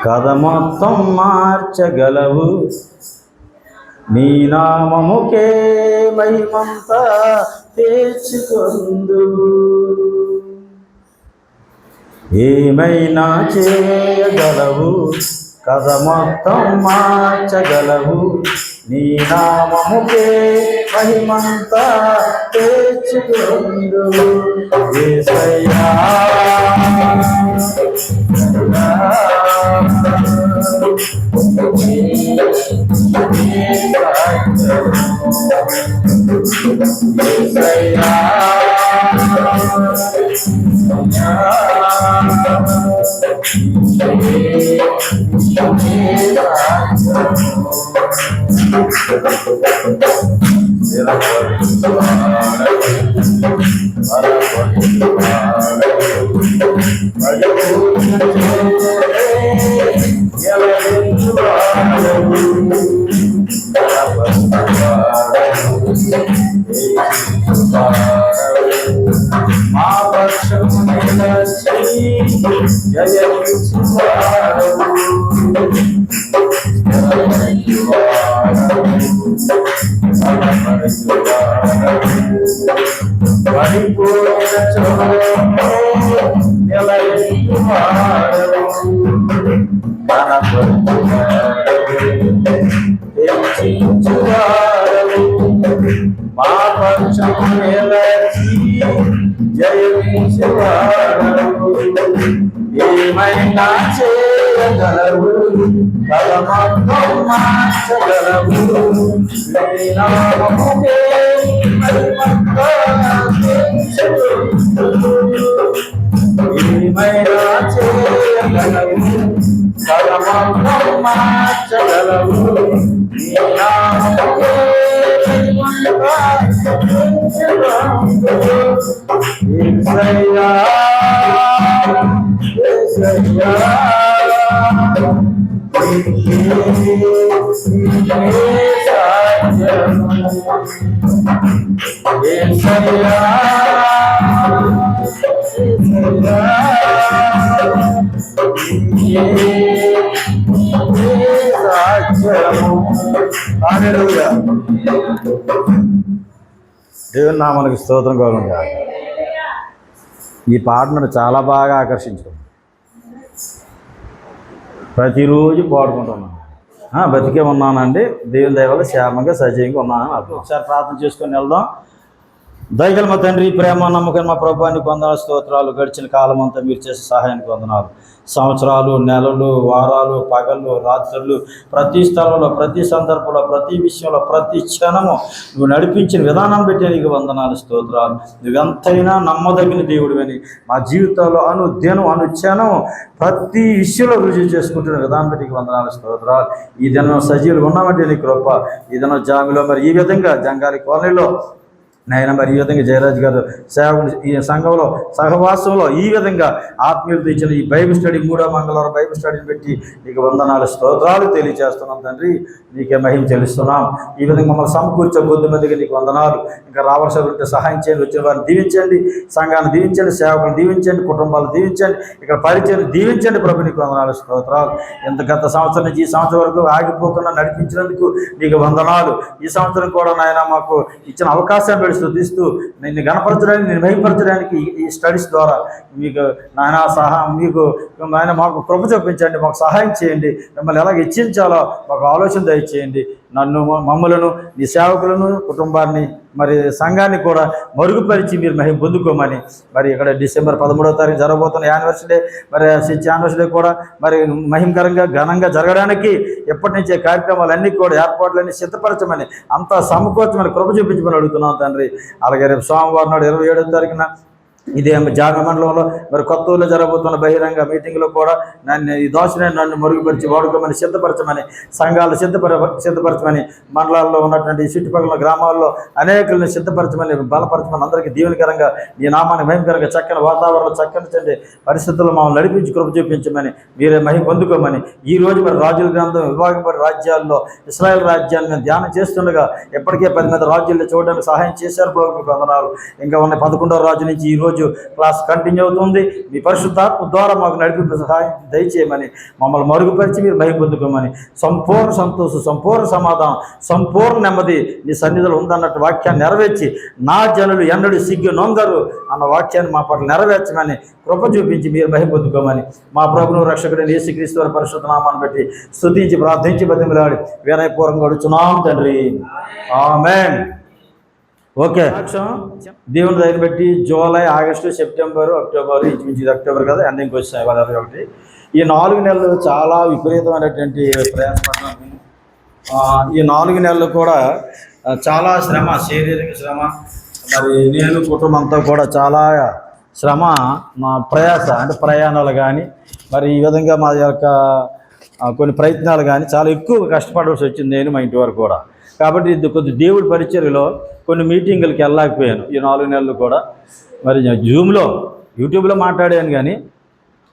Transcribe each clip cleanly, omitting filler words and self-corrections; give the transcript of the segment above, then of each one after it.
కథ మొత్తం మార్చగలవు, నీ నామముకే మహిమంతా తెచ్చుకొందువు. ఏమైనా చేయగలవు, కథ మొత్తం మార్చగలవు, నీ నామముకే మహిమంతా తెచ్చుకొందువు. యేసయ్యా మా పక్షము నిలచి పడిపోయిన చోటే నిలయవాడవు, మా పక్షము నిలచి జయించువాడవు. ఏమైనా చేయగలవు, కథ మొత్తం మార్చగలవు, నీ నామముకే మహిమంతా తెచ్చుకొందువు. ఏమైనా చేయగలవు, కథ మొత్తం మార్చగలవు, నీ నామముకే మహిమంతా తెచ్చుకొందువు. యేసయ్యా యేసయ్యా దేవుని నామానికి స్తోత్రం కలుగునుగాక. ఈ పాట నన్ను చాలా బాగా ఆకర్షించుకుంది. ప్రతిరోజు పాడుకుంటున్నాను. బతికే ఉన్నానండి, దేవుని దయ వల్ల క్షేమంగా సజీవంగా ఉన్నానని అర్థం. ఒకసారి ప్రార్థన చేసుకొని వెళ్దాం. దయగల మా తండ్రి, ప్రేమ నమ్మకం మా ప్రభువానికి వందనాలు, స్తోత్రాలు. గడిచిన కాలం అంతా మీరు చేసే సహాయానికి వందనాలు. సంవత్సరాలు, నెలలు, వారాలు, పగళ్ళు, రాత్రులు, ప్రతి స్థలంలో, ప్రతి సందర్భంలో, ప్రతి విషయంలో, ప్రతి క్షణము నువ్వు నడిపించిన విధానం పెట్టే నీకు వందనాలు, స్తోత్రాలు. నువ్వెంతైనా నమ్మదగిన దేవుడివని మా జీవితంలో అనుక్షణం ప్రతి విషయంలో రుజువు చేసుకుంటున్న విధానం పెట్టి వందనాలు, స్తోత్రాలు. ఈ దినం సజీవులు ఉన్నామంటే నీ కృప. ఈ దినం జామిలో మరి ఈ విధంగా జంగాలి కాలనీలో నాయన మరి ఈ విధంగా జయరాజ్ గారు సేవకుడు ఈ సంఘంలో సహవాసంలో ఈ విధంగా ఆత్మీయులతో ఇచ్చిన ఈ బైబిల్ స్టడీ 3వ మంగళవారం బైబిల్ స్టడీని పెట్టి నీకు వందనాలు, స్తోత్రాలు తెలియజేస్తున్నాం తండ్రి. నీకే మహిమ చెల్లిస్తున్నాం. ఈ విధంగా మమ్మల్ని సమకూర్చే కొద్ది మందికి నీకు వందనాలు. ఇంకా రావాల్సి ఉంటే సహాయం చేయండి, వచ్చిన వారిని దీవించండి, సంఘాన్ని దీవించండి, సేవకులను దీవించండి, కుటుంబాలను దీవించండి, ఇక్కడ పరిచయం దీవించండి ప్రభు. నీకు వందనాలు, స్తోత్రాలు. ఎంత గత సంవత్సరం నుంచి ఈ సంవత్సరం వరకు ఆగిపోకుండా నడిపించినందుకు నీకు వందనాలు. ఈ సంవత్సరం కూడా నాయన మాకు ఇచ్చిన అవకాశం పెట్టి స్తుతిస్తూ నిన్ను గణపరచడానికి, నిన్ను మహిమపరచడానికి ఈ స్టడీస్ ద్వారా మీకు నాయన మీకు నాయన మాకు కృప చూపించండి, మాకు సహాయం చేయండి. మిమ్మల్ని ఎలాగ హెచ్చించాలో మాకు ఆలోచన దయచేయండి. మమ్మలను, నీ సేవకులను, కుటుంబాన్ని, మరి సంఘాన్ని కూడా మరుగుపరిచి మీరు మహిమ పొందుకోమని మరి ఇక్కడ డిసెంబర్ 13వ తారీఖు జరగబోతున్న యానివర్సరీ మరి యానివర్సరీ కూడా మరి మహిమకరంగా ఘనంగా జరగడానికి ఎప్పటి నుంచే కార్యక్రమాలన్నీ కూడా ఏర్పాట్లన్నీ సిద్ధపరచమని, అంతా సమకూర్చమని కృప చూపించమని అడుగుతున్నాం తండ్రి. అలాగే రేపు సోమవారం నాడు 27వ తారీఖున ఇదే జామి మండలంలో మరి కొత్తూరులో జరగబోతున్న బహిరంగ మీటింగ్లో కూడా నన్ను మరుగుపరిచి వాడుకోమని సిద్ధపరచమని, సంఘాలు సిద్ధపరచమని, మండలాల్లో ఉన్నటువంటి చుట్టుపక్కల గ్రామాల్లో అనేకులను సిద్ధపరచమని, బలపరచమని, అందరికీ దీవెనకరంగా ఈ నామాన్ని మహిమకరంగా చక్కని వాతావరణంలో చక్కని పరిస్థితుల్లో మమ్మల్ని నడిపించి కృప చూపించమని, మీరే మహిమ పొందుకోమని. ఈరోజు మరి రాజుల గ్రంథం విభాగపడి రాజ్యాల్లో ఇశ్రాయేల్ రాజ్యాన్ని మేము ధ్యానం చేస్తుండగా ఎప్పటికే 10 మంది రాజ్యాల్లో చూడడానికి సహాయం చేశారు ప్రభు, మీకు వందనాలు. ఇంకా ఉన్న 11వ రాజు నుంచి ఈరోజు ఈరోజు క్లాస్ కంటిన్యూ అవుతుంది. మీ పరిశుద్ధాత్మ ద్వారా మాకు నడిపి సహాయం దయచేయమని, మమ్మల్ని మరుగుపరిచి మీరు మహిమ పొందుకోమని, సంపూర్ణ సంతోషం, సంపూర్ణ సమాధానం, సంపూర్ణ నెమ్మది నీ సన్నిధిలో ఉందన్నట్టు వాక్యాన్ని నెరవేర్చి, నా జనులు ఎన్నడూ సిగ్గు నొందరు అన్న వాక్యాన్ని మా పట్ల నెరవేర్చమని, కృప చూపించి మీరు మహిమ పొందుకోమని, మా ప్రభువు రక్షకుడైన యేసుక్రీస్తు వారి పరిశుద్ధ నామాన్ని బట్టి స్తుతించి ప్రార్థించి బతిమలాడి వినయపూర్వకంగా అడుగుచున్నాం తండ్రి. ఆమేన్. ఓకే, దేవుని దగ్గర పెట్టి జూలై, ఆగస్టు, సెప్టెంబరు, అక్టోబర్, ఇంచుమించు అక్టోబర్ కదా ఎండింగ్కి వచ్చాయి ఇవాళ 21. ఈ 4 నెలలు చాలా విపరీతమైనటువంటి ప్రయాసపడ్డాను. ఈ 4 నెలలు కూడా చాలా శ్రమ, శారీరక శ్రమ, మరి నేను కుటుంబం అంతా కూడా చాలా శ్రమ, మా ప్రయాస అంటే ప్రయాణాలు కానీ, మరి ఈ విధంగా మా యొక్క కొన్ని ప్రయత్నాలు కానీ చాలా ఎక్కువ కష్టపడాల్సి వచ్చింది నేను, మా ఇంటి వారు కూడా. కాబట్టి ఇది కొద్ది దేవుడి పరిచర్యలో కొన్ని మీటింగులకి వెళ్ళలేకపోయాను ఈ 4 నెలలు కూడా. మరి జూమ్లో, యూట్యూబ్లో మాట్లాడాను కానీ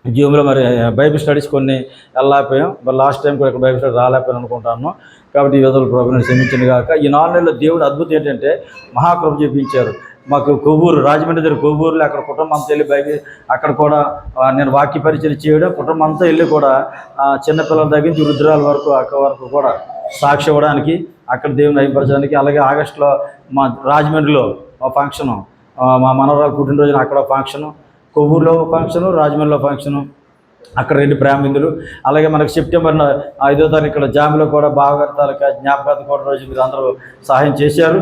జూమ్లో మరి బైబిల్ స్టడీస్ కొన్ని వెళ్ళలేకపోయాం. మరి లాస్ట్ టైం కూడా ఇక్కడ బైబిల్ స్టడీ రాలేకపోయాను అనుకుంటాను. కాబట్టి ఈ విధుల ప్రభుత్వం క్షమించింది కాక ఈ 4 నెలల్లో దేవుడు అద్భుతం ఏంటంటే మహాకృప చూపించారు. మాకు కొవ్వూరు, రాజమండ్రి దగ్గర కొవ్వూరులో అక్కడ కుటుంబం అంతా వెళ్ళి బైబిల్ అక్కడ కూడా నేను వాక్య పరిచయం చేయడం, కుటుంబం అంతా వెళ్ళి కూడా చిన్నపిల్లల దగ్గర నుంచి వృద్ధురాల వరకు అక్క వరకు కూడా సాక్షి ఇవ్వడానికి, అక్కడ దేవుని అయిపరచడానికి. అలాగే ఆగస్టులో మా రాజమండ్రిలో మా ఫంక్షను, మా మనవరాలు పుట్టినరోజున అక్కడ ఫంక్షను, కొవ్వూరులో ఫంక్షను, రాజమండ్రిలో ఫంక్షను, అక్కడ 2 ప్రేమిందులు. అలాగే మనకు సెప్టెంబర్ 5వ తారీఖు ఇక్కడ జామిలో కూడా బావగారి తాలూకా జ్ఞాపకార్థ కూడా రోజు మీరు అందరూ సహాయం చేశారు.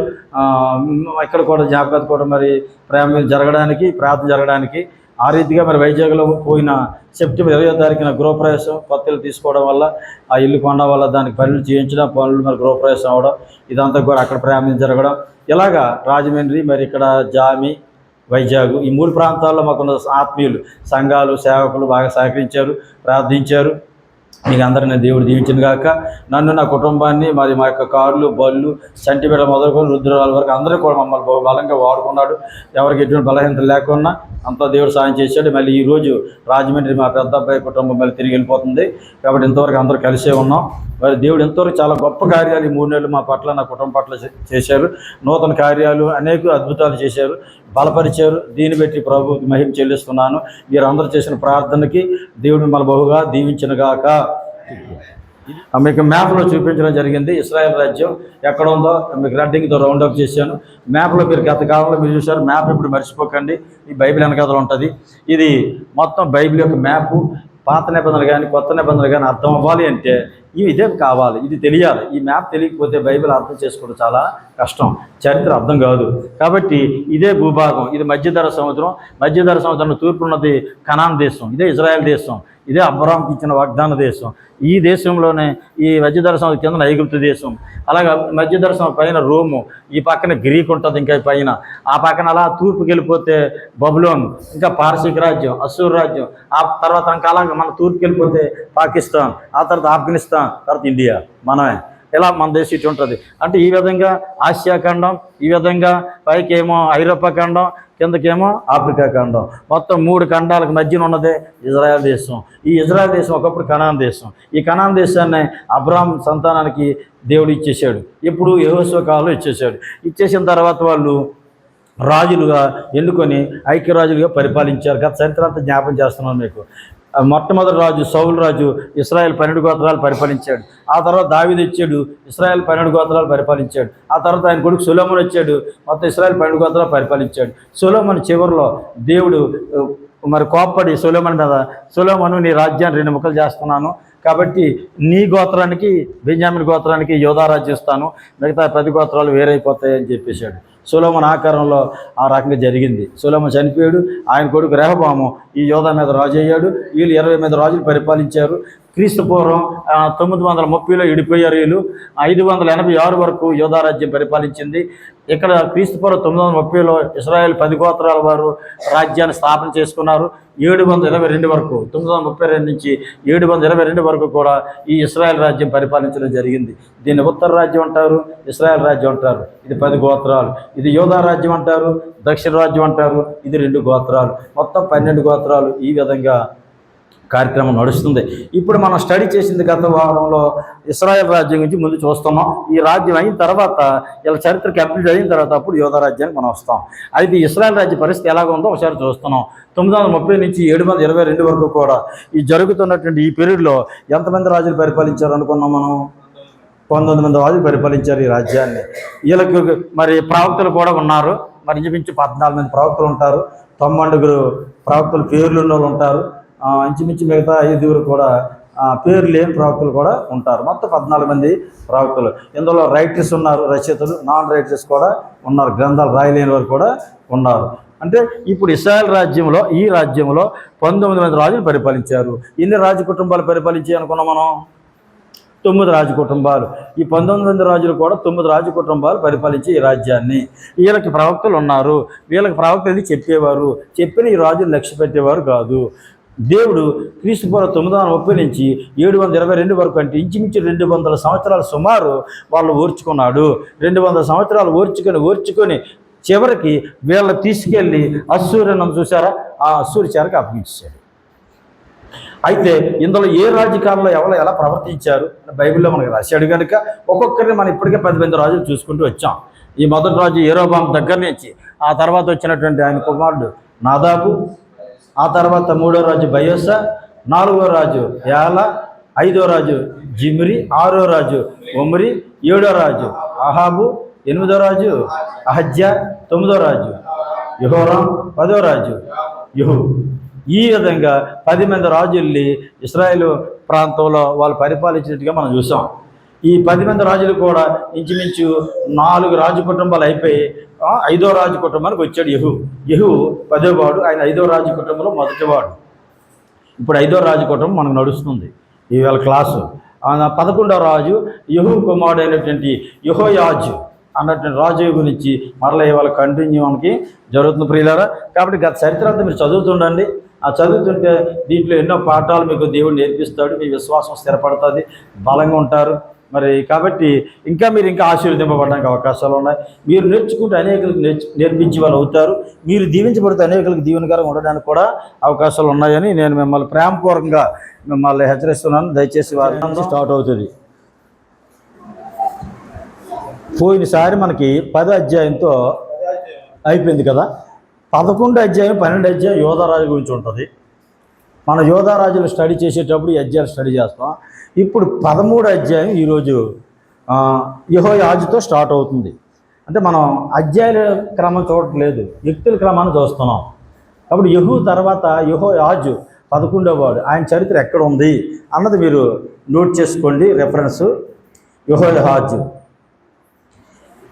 ఇక్కడ కూడా జ్ఞాపకార్థ కూడా మరి ప్రేమ జరగడానికి, ప్రార్థన జరగడానికి. ఆ రీతిగా మరి వైజాగ్లో పోయిన సెప్టెంబర్ 20వ తారీఖున గృహప్రవేశం, కొత్త ఇల్లు తీసుకోవడం వల్ల, ఆ ఇల్లు కొనడం వల్ల దానికి పనులు చేయించడం, పనులు మరి గృహప్రవేశం అవ్వడం, ఇదంతా కూడా అక్కడ ప్రేమ జరగడం. ఇలాగా రాజమండ్రి, మరి ఇక్కడ జామి, వైజాగ్, ఈ 3 ప్రాంతాల్లో మాకున్న ఆత్మీయులు, సంఘాలు, సేవకులు బాగా సహకరించారు, ప్రార్థించారు. మీకు అందరినీ దేవుడు దీవించిన గాక. నన్ను, నా కుటుంబాన్ని, మరి మా యొక్క కార్లు, బళ్ళు, చంటిబిడ్డ మొదలుకొని రుద్రాల వరకు అందరూ కూడా మమ్మల్ని బలంగా వాడుకున్నాడు. ఎవరికి ఎటువంటి బలహీనత లేకుండా అంతా దేవుడు సాయం చేశాడు. మళ్ళీ ఈరోజు రాజమండ్రి మా పెద్ద అబ్బాయి కుటుంబం మళ్ళీ తిరిగి వెళ్ళిపోతుంది. కాబట్టి ఇంతవరకు అందరూ కలిసే ఉన్నాం. మరి దేవుడు ఎంతవరకు చాలా గొప్ప కార్యాలు ఈ 3 నెలలు మా పట్ల, నా కుటుంబం పట్ల చేశారు. నూతన కార్యాలు, అనేక అద్భుతాలు చేశారు, బలపరిచారు. దీన్ని బట్టి ప్రభువుకి మహిమ చెల్లిస్తున్నాను. మీరు అందరూ చేసిన ప్రార్థనకి దేవుడు మిమ్మల్ని బహుగా దీవించిన గాక. మీకు మ్యాప్లో చూపించడం జరిగింది. ఇశ్రాయేల్ రాజ్యం ఎక్కడ ఉందో మీకు రెడ్డింగ్తో రౌండప్ చేశాను. మ్యాప్లో మీరు గత కాలంలో మీరు చూశారు. మ్యాప్ ఇప్పుడు మర్చిపోకండి, ఈ బైబిల్ వెనకాల ఉంటుంది. ఇది మొత్తం బైబిల్ యొక్క మ్యాపు. పాత నిబంధనలు కానీ కొత్త నిబంధనలు కానీ అర్థం అవ్వాలి అంటే ఇదే కావాలి, ఇది తెలియాలి. ఈ మ్యాప్ తెలియకపోతే బైబిల్ అర్థం చేసుకోవడం చాలా కష్టం, చరిత్ర అర్థం కాదు. కాబట్టి ఇదే భూభాగం, ఇది మధ్యధర సముద్రం. మధ్యధర సముద్రం తూర్పు ఉన్నది కనాన్ దేశం, ఇదే ఇజ్రాయెల్ దేశం, ఇదే అబ్రహాంకి ఇచ్చిన వాగ్దాన దేశం. ఈ దేశంలోనే ఈ మధ్యధర సముద్రం కింద ఐగుప్తు దేశం, అలాగే మధ్యధర సముద్రం పైన రోము, ఈ పక్కన గ్రీక్ ఉంటుంది ఇంకా పైన. ఆ పక్కన అలా తూర్పుకి వెళ్ళిపోతే బబులోన్, ఇంకా పార్సిక్ రాజ్యం, అస్సూర్ రాజ్యం. ఆ తర్వాత ఇంకా అలాగే మన తూర్పుకి వెళ్ళిపోతే పాకిస్తాన్, ఆ తర్వాత ఆఫ్ఘనిస్తాన్, తర్వాత ఇండియా, మనమే. ఇలా మన దేశం ఇటు ఉంటుంది. అంటే ఈ విధంగా ఆసియా ఖండం, ఈ విధంగా పైకేమో ఐరోపా ఖండం, కిందకేమో ఆఫ్రికా ఖండం. మొత్తం 3 ఖండాలకు మధ్యన ఉన్నదే ఇజ్రాయెల్ దేశం. ఈ ఇజ్రాయెల్ దేశం ఒకప్పుడు కనాన్ దేశం. ఈ కనాన్ దేశాన్ని అబ్రాహాం సంతానానికి దేవుడు ఇచ్చేసాడు. ఇప్పుడు యెహోషువ కాలంలో ఇచ్చేసాడు. ఇచ్చేసిన తర్వాత వాళ్ళు రాజులుగా ఎన్నుకొని ఐక్యరాజులుగా పరిపాలించారు. గత చరిత్ర అంతా జ్ఞాపం చేస్తున్నాను మీకు. మొట్టమొదటి రాజు సౌలు రాజు ఇశ్రాయేల్ 12 గోత్రాలు పరిపాలించాడు. ఆ తర్వాత దావీదు వచ్చాడు, ఇశ్రాయేల్ 12 గోత్రాలు పరిపాలించాడు. ఆ తర్వాత ఆయన కొడుకు సొలొమోను వచ్చాడు, మొత్తం ఇశ్రాయేల్ 12 గోత్రాలు పరిపాలించాడు. సొలొమోను చివరిలో దేవుడు మరి కోప్పడి సొలొమోను మీద, సొలొమోను నీ రాజ్యాన్ని 2 ముక్కలు చేస్తున్నాను, కాబట్టి నీ గోత్రానికి, బెన్యామీను గోత్రానికి యోధా రాజ్యం ఇస్తాను, మిగతా 10 గోత్రాలు వేరైపోతాయని చెప్పేశాడు. సొలొమోను ఆకారంలో ఆ రకంగా జరిగింది. సొలొమోను చనిపోయాడు, ఆయన కొడుకు రెహబాము ఈ యోధా మీద రాజు అయ్యాడు. వీళ్ళు 20 మంది రాజులు పరిపాలించారు. క్రీస్తు పూర్వం 930లో విడిపోయారు వీళ్ళు. 586 వరకు యోధా రాజ్యం పరిపాలించింది. ఇక్కడ క్రీస్తు పూర్వం 930లో ఇశ్రాయేల్ 10 గోత్రాల వారు రాజ్యాన్ని స్థాపన చేసుకున్నారు. 722 వరకు, 932 నుంచి 722 వరకు కూడా ఈ ఇశ్రాయేల్ రాజ్యం పరిపాలించడం జరిగింది. దీన్ని ఉత్తర రాజ్యం అంటారు, ఇశ్రాయేల్ రాజ్యం అంటారు. ఇది 10 గోత్రాలు. ఇది యోధా రాజ్యం అంటారు, దక్షిణ రాజ్యం అంటారు. ఇది 2 గోత్రాలు. మొత్తం 12 గోత్రాలు ఈ విధంగా కార్యక్రమం నడుస్తుంది. ఇప్పుడు మనం స్టడీ చేసింది గత వారంలో ఇశ్రాయేల్ రాజ్యం గురించి ముందు చూస్తున్నాం. ఈ రాజ్యం అయిన తర్వాత ఇలా చరిత్ర కంప్లీట్ అయిన తర్వాత అప్పుడు యోధా రాజ్యానికి మనం వస్తాం. అయితే ఇశ్రాయేల్ రాజ్య పరిస్థితి ఎలాగ ఉందో ఒకసారి చూస్తున్నాం. 930 నుంచి 722 వరకు కూడా ఈ జరుగుతున్నటువంటి ఈ పీరియడ్లో ఎంతమంది రాజులు పరిపాలించారు అనుకున్నాం మనం? 19 మంది రాజులు పరిపాలించారు ఈ రాజ్యాన్ని. వీళ్ళకి మరి ప్రవక్తలు కూడా ఉన్నారు. మరి ఇంచుమించు 14 మంది ప్రవక్తలు ఉంటారు. 92 ప్రవక్తలు పేర్లు ఉన్న వాళ్ళు ఉంటారు. ఇంచుమించు మిగతా 5 కూడా పేరు లేని ప్రవక్తలు కూడా ఉంటారు. మొత్తం 14 మంది ప్రవక్తలు. ఇందులో రైటర్స్ ఉన్నారు, రచయితలు, నాన్ రైటర్స్ కూడా ఉన్నారు, గ్రంథాలు రాయలేని వారు కూడా ఉన్నారు. అంటే ఇప్పుడు ఇశ్రాయేల్ రాజ్యంలో ఈ రాజ్యంలో 19 మంది రాజులు పరిపాలించారు. ఎన్ని రాజ కుటుంబాలు పరిపాలించాయి అనుకున్నాం మనం? 9 రాజ కుటుంబాలు. ఈ 19 మంది రాజులు కూడా 9 రాజ కుటుంబాలు పరిపాలించే ఈ రాజ్యాన్ని. వీళ్ళకి ప్రవక్తలు ఉన్నారు. వీళ్ళకి ప్రవక్తలు చెప్పేవారు. చెప్పిన ఈ రాజులు లక్ష్య పెట్టేవారు కాదు. దేవుడు క్రీస్తుపూర్వం 930 నుంచి 722 వరకు అంటే ఇంచుమించు 200 సంవత్సరాలు సుమారు వాళ్ళు ఓర్చుకున్నాడు. 200 సంవత్సరాలు ఓర్చుకొని చివరికి వీళ్ళని తీసుకెళ్ళి అశ్షూరును చూసారా, ఆ అశ్షూరు చెరకు అప్పగించాడు. అయితే ఇందులో ఏ రాజకాలంలో ఎవరు ఎలా ప్రవర్తించారు బైబిల్లో మనకు రాశాడు కనుక ఒక్కొక్కరిని మనం ఇప్పటికే 10 మంది రాజులు చూసుకుంటూ వచ్చాం. ఈ మొదటి రాజు యెరోబాము దగ్గర నుంచి, ఆ తర్వాత వచ్చినటువంటి ఆయన కుమారుడు నాదాబు, ఆ తర్వాత 3వ రాజు బయస్సా, 4వ రాజు యాలా, 5వ రాజు జిమ్రి, 6వ రాజు ఒమ్రి, 7వ రాజు అహాబు, 8వ రాజు అహజ్యా, 9వ రాజు యెహోరాము, 10వ రాజు యెహూ. ఈ విధంగా 10 మంది రాజుల్ని ఇశ్రాయేలు ప్రాంతంలో వాళ్ళు పరిపాలించినట్టుగా మనం చూసాం. ఈ 10 మంది రాజులు కూడా ఇంచుమించు 4 రాజు కుటుంబాలు అయిపోయి 5వ రాజు కుటుంబానికి వచ్చాడు యెహూ. యెహూ 10వ వాడు, ఆయన 5వ రాజు కుటుంబంలో మొదటివాడు. ఇప్పుడు 5వ రాజు కుటుంబం మనకు నడుస్తుంది ఈవేళ క్లాసు. 11వ రాజు యెహూ కుమారుడు అయినటువంటి యెహోయాజు అన్నటువంటి రాజు గురించి మరలా ఇవాళ కంటిన్యూ మనకి జరుగుతుంది ప్రియులారా. కాబట్టి గత చరిత్ర అంతా మీరు చదువుతుండండి. ఆ చదువుతుంటే దీంట్లో ఎన్నో పాఠాలు మీకు దేవుడు నేర్పిస్తాడు. మీ విశ్వాసం స్థిరపడుతుంది, బలంగా ఉంటారు. మరి కాబట్టి మీరు ఇంకా ఆశీర్వదింపబడడానికి అవకాశాలు ఉన్నాయి. మీరు నేర్చుకుంటే అనేకులకు నేర్పించే వాళ్ళు అవుతారు. మీరు దీవించబడితే అనేకులకు దీవెనకరంగా ఉండడానికి కూడా అవకాశాలు ఉన్నాయని నేను మిమ్మల్ని ప్రేమపూర్వకంగా మిమ్మల్ని హెచ్చరిస్తున్నాను. దయచేసి వారి స్టార్ట్ అవుతుంది. పోయినసారి మనకి 10వ అధ్యాయంతో అయిపోయింది కదా. 11వ అధ్యాయం 12వ అధ్యాయం యోధారాజు గురించి ఉంటుంది. మన యోధారాజులు స్టడీ చేసేటప్పుడు ఈ అధ్యాయాలు స్టడీ చేస్తాం. ఇప్పుడు 13వ అధ్యాయం ఈరోజు యెహోయాజుతో స్టార్ట్ అవుతుంది. అంటే మనం అధ్యాయుల క్రమం చూడట్లేదు, వ్యక్తుల క్రమాన్ని చూస్తున్నాం. కాబట్టి యెహూ తర్వాత యెహోయాజు 11వ వాడు. ఆయన చరిత్ర ఎక్కడ ఉంది అన్నది మీరు నోట్ చేసుకోండి. రెఫరెన్స్ యెహోయాజు.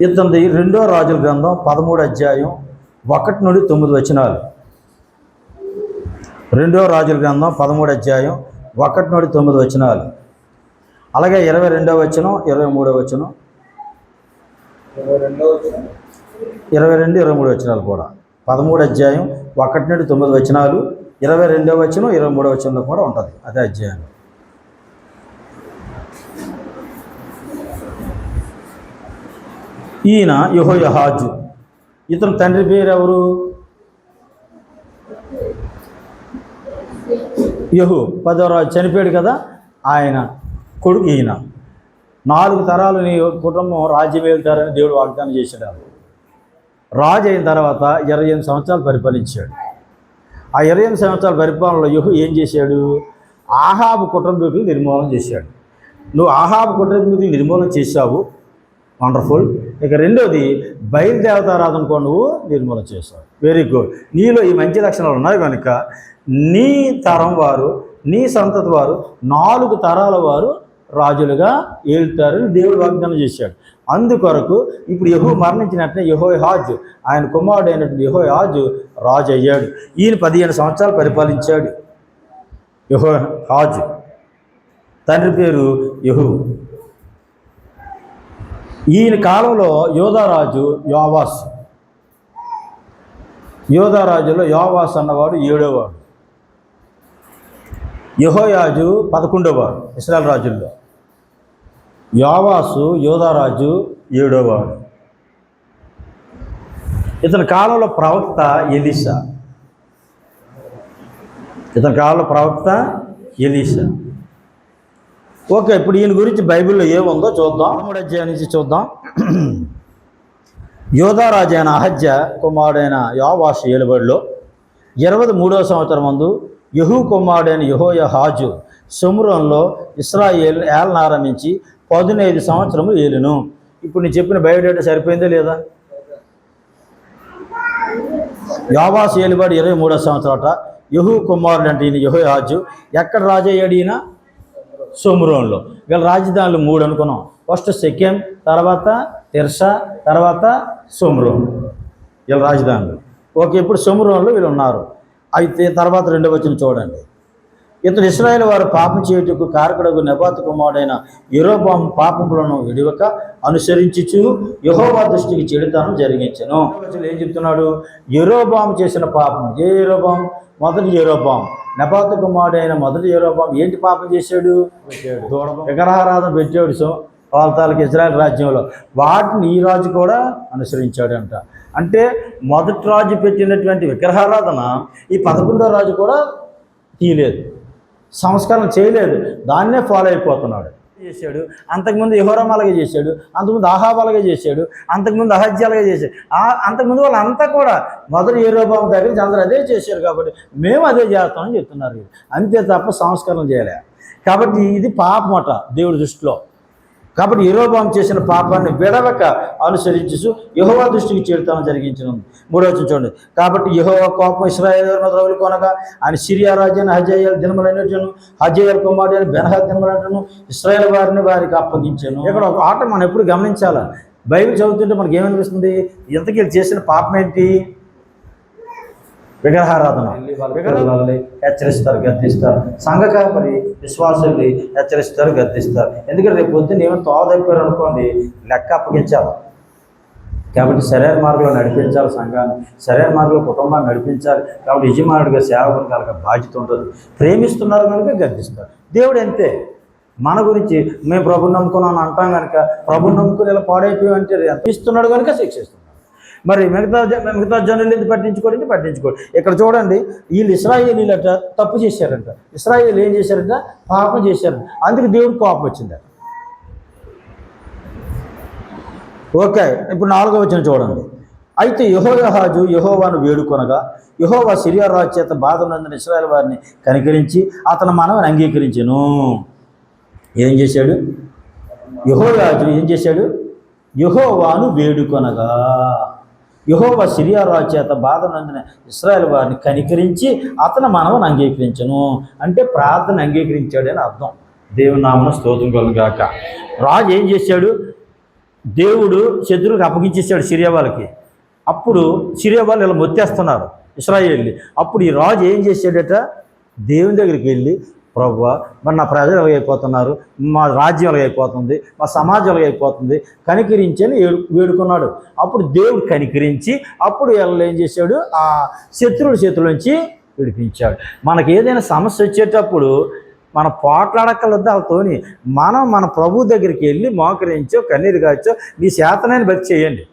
ఇతనిది 2వ రాజుల గ్రంథం 13వ అధ్యాయం 1 నుండి 9 వచనాలు. 2వ రాజుల గ్రంథం 13వ అధ్యాయం 1 నుండి 9 వచనాలు. అలాగే 22వ వచనం, 23వ వచనం, 22, 23 వచనాలు కూడా. 13వ అధ్యాయం 1 నుండి 9 వచనాలు, 22వ వచనం, 23వ వచనంలో కూడా ఉంటుంది అదే అధ్యాయం. ఈయన యెహోయాహాజు. ఇతని తండ్రి పేరు ఎవరు? యెహూ. 10వ రాజు చనిపోయాడు కదా, ఆయన కొడుకు ఈయన. 4 తరాలు నీ కుటుంబం రాజ్యం వెళ్తారని దేవుడు వాగ్దానం చేశాడు. రాజు అయిన తర్వాత 28 సంవత్సరాలు పరిపాలించాడు. ఆ 28 సంవత్సరాల పరిపాలనలో యెహూ ఏం చేశాడు? ఆహాబు కుటుంబీకులు నిర్మూలన చేశాడు. నువ్వు ఆహాబు కుటుంబీకులు నిర్మూలన చేశావు, వండర్ఫుల్. ఇక రెండోది బయలుదేవతారాధన కూడా నువ్వు నిర్మూలన చేశావు, వెరీ గుడ్. నీలో ఈ మంచి లక్షణాలు ఉన్నాయి కనుక నీ తరం వారు, నీ సంతతి వారు 4 తరాల వారు రాజులుగా ఏలుతారని దేవుడు వాగ్దానం చేశాడు. అందుకొరకు ఇప్పుడు యెహూ మరణించినట్లే యెహోయాహాజు, ఆయన కుమారుడు అయినటువంటి యెహోయాహాజు రాజు అయ్యాడు. ఈయన 15 సంవత్సరాలు పరిపాలించాడు యెహోయాహాజు. తండ్రి పేరు యెహూ. ఈయన కాలంలో యోధారాజు యోవాసు. యోధారాజులో యోవాసు అన్నవాడు 7వ వాడు. యెహోయాజు 11వ వాడు ఇశ్రాయేలు రాజుల్లో. యోవాసు యోధారాజు 7వ వాడు. ఇతని కాలంలో ప్రవక్త ఎలీషా. ఎలీషా. ఓకే, ఇప్పుడు ఈయన గురించి బైబిల్లో ఏముందో చూద్దాం. 3వ అధ్యాయం నుంచి చూద్దాం. యోధారాజు అయిన అహజ్య కుమారుడైన యోవాషు ఏలుబడిలో 23వ సంవత్సరం మందు యెహూ కుమారుడైన యెహోయాహాజు షోమ్రోనులో ఇశ్రాయేలు ఏలన ఆరంభించి 15 సంవత్సరములు ఏలును. ఇప్పుడు నేను చెప్పిన బయోడేటా సరిపోయిందా లేదా? యోవాషు ఏలుబడి 23వ సంవత్సరట. యెహూ కుమారుడు అంటే ఈయన యెహోయాహాజు. ఎక్కడ రాజు అయ్యాడు ఈయన? షోమ్రోనులో. వీళ్ళ రాజధానులు 3 అనుకున్నాం. ఫస్ట్ షెకెం, తర్వాత తిర్సా, తర్వాత షోమ్రోన్. వీళ్ళ రాజధానులు. ఓకే, ఇప్పుడు షోమ్రోన్లో వీళ్ళు ఉన్నారు. అయితే తర్వాత 2వ వచనం చూడండి. ఇతడు ఇశ్రాయేలు వారు పాపం చేయుటకు కారకుడగు నెబాతు కుమారుడైన యెరోబాము పాపములను విడివక అనుసరించుచు యెహోవా దృష్టికి చెడుతనం జరిగించెను. ఏం చెప్తున్నాడు? యెరోబాము చేసిన పాపం. ఏ యెరోబాము? మొదటి యెరోబాము. నెబాతు కుమారుడైన మొదటి యెరోబాము ఏంటి పాపం చేశాడు? విగ్రహారాధన పెట్టాడు. వాళ్ళ తాలూకు ఇజ్రాయెల్ రాజ్యంలో. వాటిని ఈ రాజు కూడా అనుసరించాడంట. అంటే మొదటి రాజు పెట్టినటువంటి విగ్రహారాధన ఈ 11వ రాజు కూడా తీయలేదు, సంస్కరణ చేయలేదు. దాన్నే ఫాలో అయిపోతున్నాడు. చేశాడు అంతకుముందు యెహోరాము అలాగే చేశాడు, అంతకుముందు అహాబు అలాగే చేశాడు, అంతకుముందు అహజ్య అలాగే చేశాడు. అంతకుముందు వాళ్ళంతా కూడా మొదటి యెరోబాము దగ్గర నుంచి అందరూ అదే చేశారు కాబట్టి మేము అదే చేస్తామని చెప్తున్నారు. అంతే తప్ప సంస్కరణ చేయలే. కాబట్టి ఇది పాపం అట దేవుడి దృష్టిలో. కాబట్టి యెరోబాము చేసిన పాపాన్ని విడవక అనుసరించు యెహోవా దృష్టికి చేరుతామని జరిగించను. 3వ వచనం చూడండి. కాబట్టి యెహోవా కోపం ఇశ్రాయేలు మీద రగులుకొనగా ఆయన సిరియా రాజ్యాన్ని హజాయేలు దినములైనను హజాయేలు కుమారుడైన బెన్హదదు దినములైనను ఇశ్రాయేలు వారిని వారికి అప్పగించాను. ఇక్కడ ఒక ఆట మనం ఎప్పుడు గమనించాలా. బైబిల్ చదువుతుంటే మనకి ఏమనిపిస్తుంది? ఇంతకీ చేసిన పాపం ఏంటి? విగ్రహారాధన. విగ్రహాలని హెచ్చరిస్తారు, గద్దిస్తారు. సంఘ కాపరి విశ్వాసుల్ని హెచ్చరిస్తారు, గద్దిస్తారు. ఎందుకంటే రేపు పొద్దున్న ఏమైనా తోదైపోయారు అనుకోండి, లెక్క అప్పగించాలి. కాబట్టి సరైన మార్గంలో నడిపించాలి సంఘాన్ని, సరైన మార్గంలో కుటుంబాన్ని నడిపించాలి. కాబట్టి యజమానుడిగా సేవకుని కనుక బాధ్యత ఉంటుంది. ప్రేమిస్తున్నారు కనుక గద్దిస్తారు. దేవుడు అంతే. మన గురించి మేము ప్రభుని నమ్ముకున్నాను అంటాం కనుక ప్రభుని నమ్ముకుని ఇలా పాడైపోయామంటే ఇస్తున్నాడు కనుక శిక్షిస్తున్నాడు. మరి మిగతా జనులు ఎందుకు పట్టించుకోడు. ఇక్కడ చూడండి, వీళ్ళు ఇశ్రాయేలీలట తప్పు చేశారంట. ఇశ్రాయేలు ఏం చేశారంట? పాపం చేశారంట. అందుకు దేవుడు కోపం వచ్చిందట. ఓకే, ఇప్పుడు 4వ వచనం చూడండి. అయితే యెహోయాహాజు యెహోవాను వేడుకొనగా యెహోవా సిరియా రాజు చేత బాధనందున ఇశ్రాయేలు వారిని కనికరించి అతని మనవిని అంగీకరించెను. ఏం చేశాడు? యెహోయాజు ఏం చేశాడు? యెహోవాను వేడుకొనగా యెహోవా సిరియా రాజు చేత బాధనందున ఇశ్రాయేలు వారిని కనికరించి అతని మనవిని అంగీకరించెను. అంటే ప్రార్థన అంగీకరించాడని అర్థం. దేవుని నామమున స్తోత్రం కలుగును గాక. రాజు ఏం చేశాడు? దేవుడు శత్రువులకు అప్పగించేశాడు సిరియా వాళ్ళకి. అప్పుడు సిరియా వాళ్ళు ఇలా మొత్తేస్తున్నారు ఇశ్రాయేల్ని. అప్పుడు ఈ రాజు ఏం చేశాడట? దేవుని దగ్గరికి వెళ్ళి, ప్రభువా మరి నా ప్రజలు ఎలాగైపోతున్నారు, మా రాజ్యం ఎలాగైపోతుంది, మా సమాజం ఎలాగైపోతుంది, కనికరించని వేడుకున్నాడు. అప్పుడు దేవుడు కనికరించి అప్పుడు వీళ్ళు ఏం చేశాడు? ఆ శత్రువుల చేతుల నుంచి విడిపించాడు. మనకి ఏదైనా సమస్య వచ్చేటప్పుడు మనం పోట్లాడక్కర్లేదు వాళ్ళతోని. మన ప్రభు దగ్గరికి వెళ్ళి మోకరించో కన్నీరు కాచో మీ చేతనైన భక్తి చేయండి.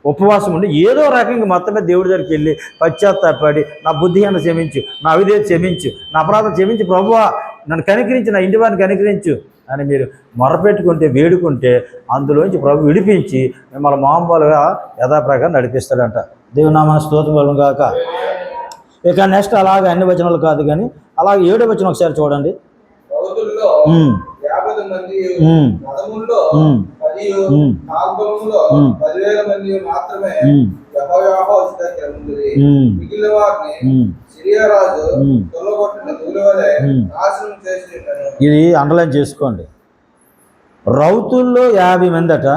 ఉపవాసం ఉండి ఏదో రకంగా మొత్తమే దేవుడి దగ్గరికి వెళ్ళి పశ్చాత్తాపడి నా బుద్ధిహీనత క్షమించు, నా అవిధేయత క్షమించు, నా అపరాధం క్షమించు ప్రభువా, నన్ను కనికరించి నా ఇంటి వారిని కనికరించు అని మీరు మొరపెట్టుకుంటే వేడుకుంటే అందులోంచి ప్రభు విడిపించి మిమ్మల్ని మామూలుగా యథాప్రకారం నడిపిస్తాడంట. దేవుని నామమున స్తోత్రం కలుగును గాక. ఇక నెక్స్ట్ అలాగే అన్ని వచనాలు కాదు కానీ అలాగే 7వ వచనం ఒకసారి చూడండి. ఇది అండర్లైన్ చేసుకోండి. రౌతుల్లో 50 మంది అట,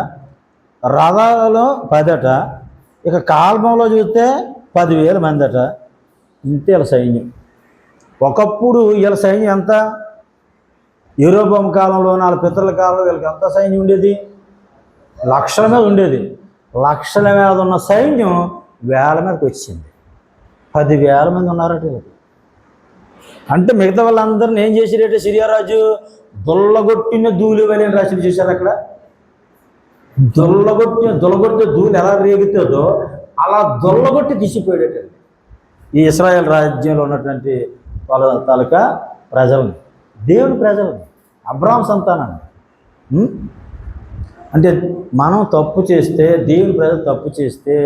రథాలలో 10 అట, ఇక కాల్మంలో చూస్తే 10,000 మంది అట. ఇంతే వీళ్ళ సైన్యం. ఒకప్పుడు వీళ్ళ సైన్యం ఎంత? యెరోబాము కాలంలో, వాళ్ళ పితరుల కాలంలో వీళ్ళకి ఎంత సైన్యం ఉండేది? లక్షల మీద ఉండేది. లక్షల మీద ఉన్న సైన్యం వేల మీదకి వచ్చింది. 10,000 మంది ఉన్నారట వీళ్ళకి. అంటే మిగతా వాళ్ళందరినీ ఏం చేసినట్టే సిరియా రాజు దొల్లగొట్టిన ధూళి వలె రాసిన చేశారు. అక్కడ దొల్లగొట్టిన ధూళి ఎలా రేగుతుందో అలా దొల్లగొట్టి తీసిపోయాడట ఈ ఇశ్రాయేల్ రాజ్యంలో ఉన్నటువంటి వాళ్ళ తాలూకా ప్రజల్ని. దేవుని ప్రజలు, అబ్రాహాం సంతానాన్ని. అంటే మనం తప్పు చేస్తే, దేవుని ప్రజలు తప్పు చేస్తే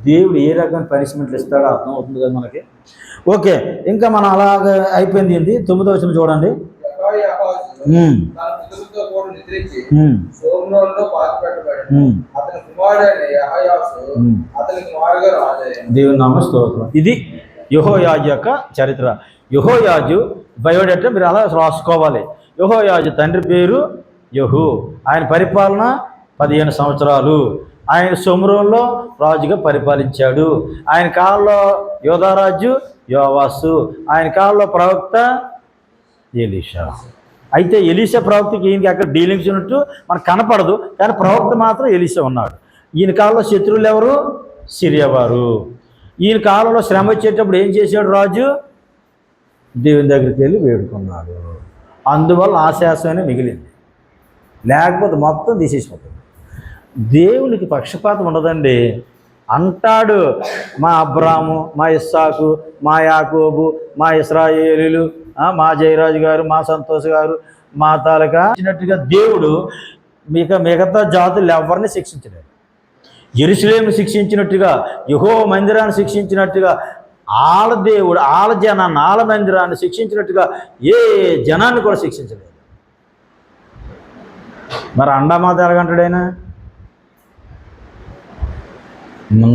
దేవుడు ఏ రకమైన పనిష్మెంట్లు ఇస్తాడో అర్థం అవుతుంది కదా మనకి. ఓకే, ఇంకా మనం అలాగ అయిపోయింది. ఏంటి 9వ వచనం చూడండి. దేవుని నామ స్తోత్రం. ఇది యెహోయాజు యొక్క చరిత్ర. యెహోయాజు బయోడేటా మీరు అలా రాసుకోవాలి. యెహోయాజు తండ్రి పేరు యెహూ. ఆయన పరిపాలన 15 సంవత్సరాలు. ఆయన షోమ్రోన్లో రాజుగా పరిపాలించాడు. ఆయన కాలంలో యోధారాజు యోవాసు, ఆయన కాలంలో ప్రవక్త ఎలీషా. అయితే ఎలీషా ప్రవక్తకి ఈయనకి అక్కడ డీలింగ్స్ ఉన్నట్టు మనకు కనపడదు, కానీ ప్రవక్త మాత్రం ఎలీషా ఉన్నాడు. ఈయన కాలంలో శత్రువులు ఎవరు? సిరియా వారు. ఈయన కాలంలో శ్రమ వచ్చేటప్పుడు ఏం చేశాడు రాజు? దేవుని దగ్గరికి వెళ్ళి వేడుకున్నాడు. అందువల్ల ఆశాసమే మిగిలింది, లేకపోతే మొత్తం తీసేసిపోతుంది. దేవునికి పక్షపాతం ఉండదండి. అంటాడు, మా అబ్రాము, మా ఇస్సాకు, మా యాకోబు, మా ఇశ్రాయేలీలు, మా జయరాజు గారు, మా సంతోష్ గారు, మా తాలకా ఇచ్చినట్టుగా దేవుడు మిగతా జాతులు ఎవరిని శిక్షించలేదు. యెరూషలేమును శిక్షించినట్టుగా, యెహోవా మందిరాన్ని శిక్షించినట్టుగా, ఆళ్ళ దేవుడు ఆళ్ళ జనాన్ని, ఆళ్ళ మందిరాన్ని శిక్షించినట్టుగా ఏ జనాన్ని కూడా శిక్షించలేదు. మరి అండామాత ఎలాగంటాడైనా?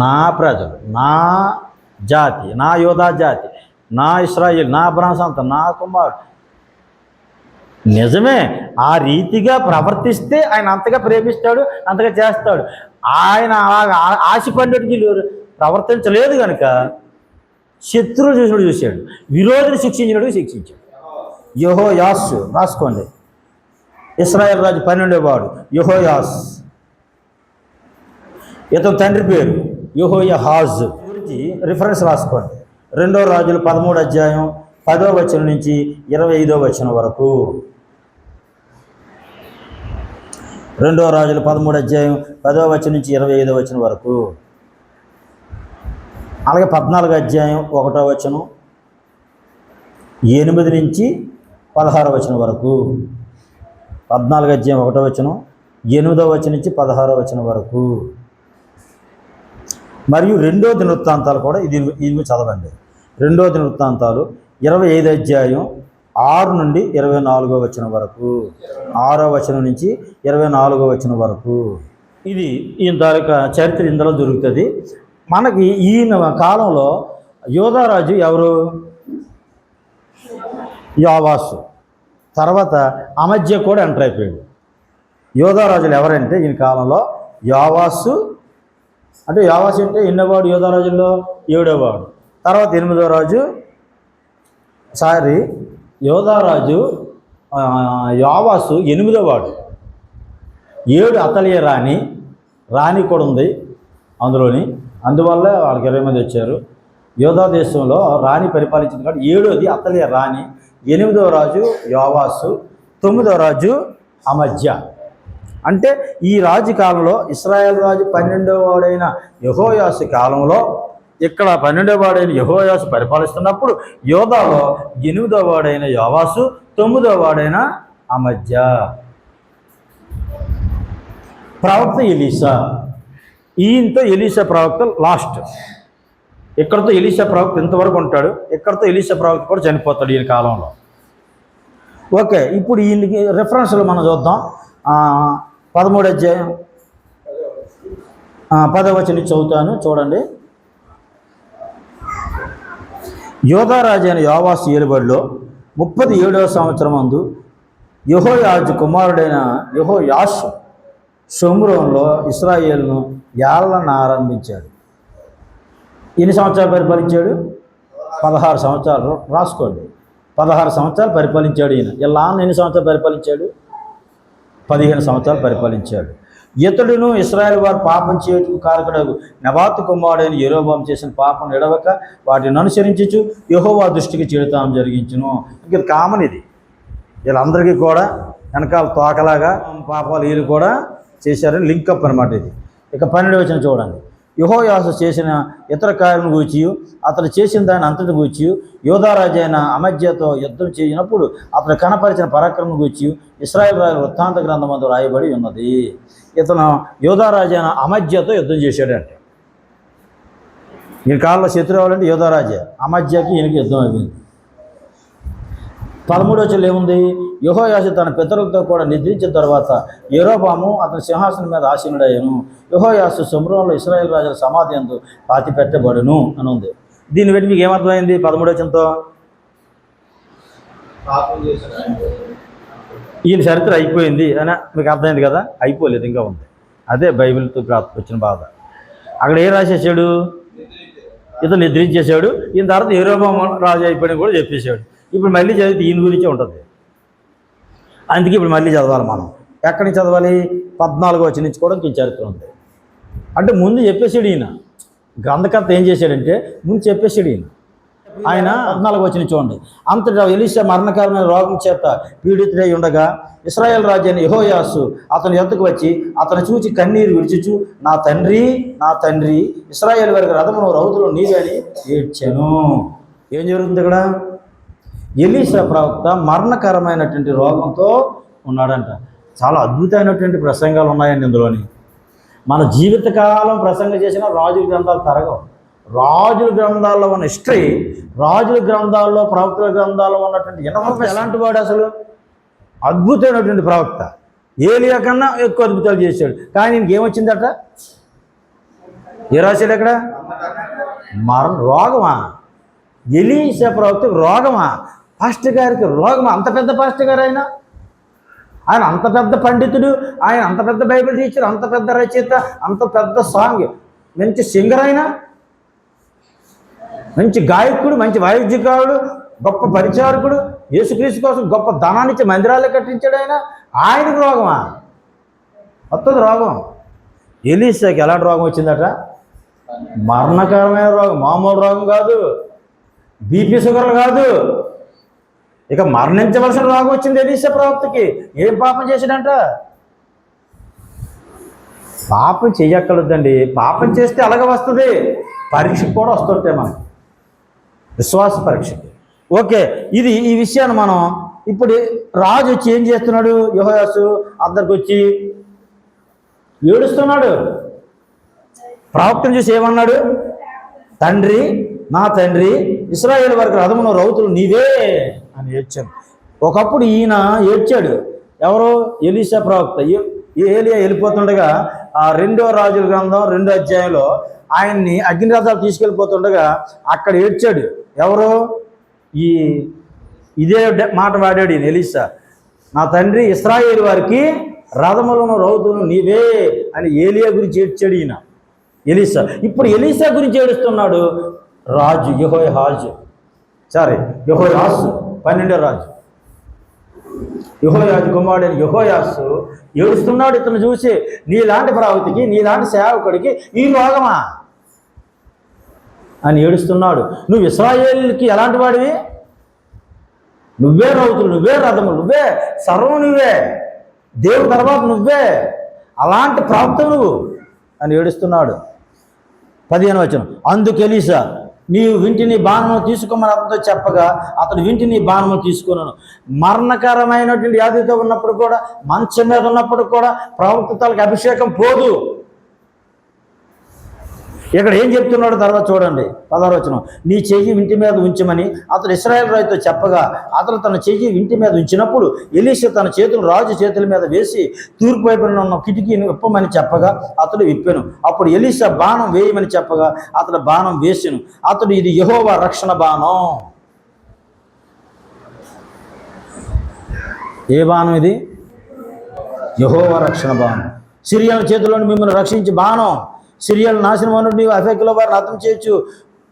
నా ప్రజలు, నా జాతి, నా యోధా జాతి, నా ఇశ్రాయేలు, నా అబ్రాహాము సంతానం, నా కుమారుడు. నిజమే, ఆ రీతిగా ప్రవర్తిస్తే ఆయన అంతగా ప్రేమిస్తాడు, అంతగా చేస్తాడు. ఆయన ఆశపడినట్టు ప్రవర్తించలేదు కనుక శత్రువు చూసినట్టు చూశాడు, విరోధిని శిక్షించినట్టు శిక్షించాడు. యెహోయాషు రాసుకోండి. ఇశ్రాయేలు రాజు 12వ వాడు యెహోయాషు. ఇతని తండ్రి పేరు యెహోయాహాజు. గురించి రిఫరెన్స్ రాసుకోండి. 2వ రాజులు 13వ అధ్యాయం 10వ వచనం నుంచి 25వ వచనం వరకు. 2వ రాజులు 13వ అధ్యాయం 10వ వచనం నుంచి 25వ వచనం వరకు. అలాగే 14వ అధ్యాయం 1వ వచనం 8 నుంచి 16వ వచనం వరకు. 14వ అధ్యాయం 1వ వచనం 8వ వచనం నుంచి 16వ వచనం వరకు. మరియు 2వ దినవృత్తాంతాలు కూడా ఇది చదవండి. 2వ దినవృత్తాంతాలు 25వ అధ్యాయం 6 నుండి 24వ వచనం వరకు, 6వ వచనం నుంచి 24వ వచనం వరకు. ఇది ఈయన తాలూకా చరిత్ర ఇందులో దొరుకుతుంది మనకి. ఈయన కాలంలో యోధారాజు ఎవరు? యోవాసు. తర్వాత అమజ్య కూడా ఎంటర్ అయిపోయాడు. యోధారాజులు ఎవరంటే ఈయన కాలంలో యోవాసు. అంటే యోవాసు అంటే ఎన్నోవాడు? యోధారాజుల్లో 7వ వాడు. తర్వాత 8వ రాజు. యోధారాజు యోవాసు 8వ వాడు. 7 అతలియ రాణి కూడా ఉంది అందులోని. అందువల్ల వాళ్ళకి 20 మంది వచ్చారు. యోధా దేశంలో రాణి పరిపాలించింది కాబట్టి 7వది అతలియ రాణి, 8వ రాజు యోవాసు, 9వ రాజు అమజ్య. అంటే ఈ రాజు కాలంలో ఇశ్రాయేల్ రాజు 12వ వాడైన యెహోయాషు కాలంలో ఇక్కడ 12వ వాడైన యెహోయాషు పరిపాలిస్తున్నప్పుడు యోధాలో 8వ వాడైన యోవాసు, 9వ వాడైన అమజ్య. ప్రవక్త ఎలీషా. ఈయనతో ఎలీషా ప్రవక్త లాస్ట్. ఇక్కడతో ఎలీషా ప్రవక్త ఇంతవరకు ఉంటాడు. ఇక్కడతో ఎలీషా ప్రవక్త కూడా చనిపోతాడు ఈయన కాలంలో. ఓకే, ఇప్పుడు ఈయనకి రెఫరెన్స్లు మనం చూద్దాం. 13వ అధ్యాయం 10వ వచనం చదువుతాను చూడండి. యోధారాజు అయిన యోవాసు ఏలుబడిలో 37వ సంవత్సరం అందు యెహోయాజు కుమారుడైన యెహోయాషు షోమ్రోన్లో ఇశ్రాయేలును ఏళ్ళను ఆరంభించాడు. ఎన్ని సంవత్సరాలు పరిపాలించాడు? 16 సంవత్సరాలు. రాసుకోండి, 16 సంవత్సరాలు పరిపాలించాడు ఈయన. ఇలా ఎన్ని సంవత్సరాలు పరిపాలించాడు? 15 సంవత్సరాలు పరిపాలించాడు. ఇతడును ఇశ్రాయేలు వారు పాపం చేయుటకు కారకుడు నెబాతు కుమారుడైన యెరోబాము చేసిన పాపం ఎడవక వాటిని అనుసరించుచు యెహోవా దృష్టికి చెడుతాం జరిగించును. ఇది కామన్. ఇది వీళ్ళందరికీ కూడా వెనకాల తోకలాగా పాపాలు వీళ్ళు కూడా చేశారని లింకప్ అనమాట ఇది. ఇక 12వ వచనం చూడండి. యెహోయాషు చేసిన ఇతర కార్యం గూర్చి అతడు చేసిన దాని అంతటి గూర్చి యోధారాజు అయిన అమజ్యతో యుద్ధం చేయనప్పుడు అతడు కనపరిచిన పరాక్రమం గూర్చి ఇశ్రాయేలు రాజుల వృత్తాంత గ్రంథమందు రాయబడి ఉన్నది. ఇతను యోధారాజు అయిన అమజ్యతో యుద్ధం చేశాడంటే, ఈయన కాలంలో శత్రువు ఎవరంటే యోధారాజే. అమజ్యాకి ఈయనకి యుద్ధం అయిపోయింది. 13వ వచనంలో ఏముంది? యెహోయాషు తన పితరులతో కూడా నిద్రించిన తర్వాత యెరోబాము అతని సింహాసనం మీద ఆసీనుడయ్యను. యెహోయాషు శమ్రోనులో ఇశ్రాయేలు రాజుల సమాధి యందు పాతి పెట్టబడును అని ఉంది. దీన్ని బట్టి మీకు ఏమర్థమైంది? 13వ వచనంతో ఈయన చరిత్ర అయిపోయింది అని మీకు అర్థమైంది కదా? అయిపోలేదు, ఇంకా ఉంది. అదే బైబిల్తో వచ్చిన బాధ. అక్కడ ఏం రాసేసాడు? ఇతను నిద్రించేశాడు. ఈయన తర్వాత యెరోబాము రాజు అయిపోయినా కూడా చెప్పేశాడు. ఇప్పుడు మళ్ళీ చదివితే ఈయన గురించే ఉంటుంది. అందుకే ఇప్పుడు మళ్ళీ చదవాలి మనం. ఎక్కడి నుంచి చదవాలి? 14వ వచనం నుంచి కూడా ఇంక చరిత్ర ఉంది. అంటే ముందు చెప్పేసాడు ఈయన. గ్రంథకర్త ఏం చేశాడంటే ముందు చెప్పేసాడు ఈయన. ఆయన 14వ వచనం చూడండి. అంతటా ఎలీషా మరణకరమైన రోగం చేత పీడితుడై ఉండగా ఇశ్రాయేలు రాజు అయిన యెహోయాషు అతని యొద్దకు వచ్చి అతను చూచి కన్నీరు విడిచుచు, నా తండ్రి, నా తండ్రి, ఇశ్రాయేలు వారికి రథమును రౌతులు నీవే అని ఏడ్చాను. ఏం జరుగుతుంది ఇక్కడ? ఎలీషా ప్రవక్త మరణకరమైనటువంటి రోగంతో ఉన్నాడంట. చాలా అద్భుతమైనటువంటి ప్రసంగాలు ఉన్నాయండి ఇందులోని. మన జీవితకాలం ప్రసంగం చేసిన రాజుల గ్రంథాలు తరగవు. రాజుల గ్రంథాల్లో ఉన్న హిస్టరీ, రాజుల గ్రంథాల్లో, ప్రవక్తల గ్రంథాల్లో ఉన్నటువంటి ఎలాంటి వాడు అసలు? అద్భుతమైనటువంటి ప్రవక్త. ఏలియా కన్నా ఎక్కువ అద్భుతాలు చేశాడు. కానీ ఈయనకి ఏమొచ్చిందట? ఏ రాశాడు అక్కడ? రోగమా? ఎలీషా ప్రవక్తకు రోగమా? పాస్టర్ గారికి రోగమా? అంత పెద్ద పాస్టర్ గారు ఆయన అంత పెద్ద పండితుడు, ఆయన అంత పెద్ద బైబిల్ టీచర్, అంత పెద్ద రచయిత, అంత పెద్ద సాంగ్, మంచి సింగర్, ఆయన మంచి గాయకుడు, మంచి వాయిద్యకారుడు, గొప్ప పరిచారకుడు, యేసుక్రీస్తు కోసం గొప్ప ధనాన్నిచ్చి మందిరాలు కట్టించాడు. ఆయనకు రోగమా? వస్తుంది రోగం. ఎలీషాకి ఎలాంటి రోగం వచ్చిందట? మరణకరమైన రోగం. మామూలు రోగం కాదు, బీపీ షుగర్లు కాదు, ఇక మరణించవలసిన రోగం వచ్చింది ఎలీషా ప్రవక్తకి. ఏం పాపం చేశాడంట? పాపం చెయ్యక్కర్లేదండి. పాపం చేస్తే అలాగే వస్తుంది. పరీక్ష కూడా వస్తుంటాయి మనకి, విశ్వాస పరీక్షకి. ఓకే, ఈ విషయాన్ని మనం ఇప్పుడు రాజు వచ్చి ఏం చేస్తున్నాడు? యెహోయాషు అందరికి వచ్చి ఏడుస్తున్నాడు. ప్రవక్తను చూసి ఏమన్నాడు? తండ్రి, నా తండ్రి, ఇశ్రాయేలు వారికి రథమును రౌతులు నీవే అని ఏడ్చాను. ఒకప్పుడు ఈయన ఏడ్చాడు. ఎవరు? ఎలీషా ప్రవక్త. ఏలియా వెళ్ళిపోతుండగా ఆ 2వ రాజుల గ్రంథం 2వ అధ్యాయంలో ఆయన్ని అగ్నిరథాలు తీసుకెళ్ళిపోతుండగా అక్కడ ఏడ్చాడు. ఎవరు? ఇదే మాట వాడాడు ఈయన ఎలీషా. నా తండ్రి, ఇశ్రాయేలు వారికి రథములను రౌతులను నీవే అని ఏలియా గురించి ఏడ్చాడు ఈయన ఎలీషా. ఇప్పుడు ఎలీషా గురించి ఏడుస్తున్నాడు రాజు యెహోయాషు 12వ రాజు. యెహోయాషు కుమారుడైన యెహోయాషు ఏడుస్తున్నాడు. ఇతను చూసి, నీలాంటి ప్రవక్తకి, నీలాంటి సేవకుడికి ఈ రోగమా అని ఏడుస్తున్నాడు. నువ్వు ఇశ్రాయేలుకి ఎలాంటి వాడివి? నువ్వే రౌతులు, నువ్వే రథములు, నువ్వే సర్వం, నువ్వే దేవుడి తర్వాత నువ్వే, అలాంటి ప్రవక్త నువ్వు అని ఏడుస్తున్నాడు. 15వ వచనం. అందుకు ఎలీషా, నీవు వింటిని బాణము తీసుకోమని అతనితో చెప్పగా అతను వింటిని బాణము తీసుకున్నాను. మరణకరమైనటువంటి వ్యాధితో ఉన్నప్పుడు కూడా, మంచం మీద ఉన్నప్పుడు కూడా ప్రవక్త తలకు అభిషేకం పోదు. ఇక్కడ ఏం చెప్తున్నాడు తర్వాత చూడండి. 16వ వచనం. నీ చెయ్యి వింటి మీద ఉంచమని అతను ఇశ్రాయేలు రాజుతో చెప్పగా అతను తన చెయ్యి వింటి మీద ఉంచినప్పుడు ఎలీషా తన చేతులు రాజు చేతుల మీద వేసి తూర్పు వైపున ఉన్న కిటికీని విప్పమని చెప్పగా అతడు విప్పెను. అప్పుడు ఎలీషా బాణం వేయమని చెప్పగా అతడు బాణం వేసెను. అతడు, ఇది యెహోవా రక్షణ బాణం. ఏ బాణం ఇది? యెహోవా రక్షణ బాణం. సిరియన్ల చేతుల్లోని మిమ్మల్ని రక్షించి బాణం. సిరియన్ల నాశనం అన్నట్టు నీవు అఫెకుల వారిని హతం చేయొచ్చు,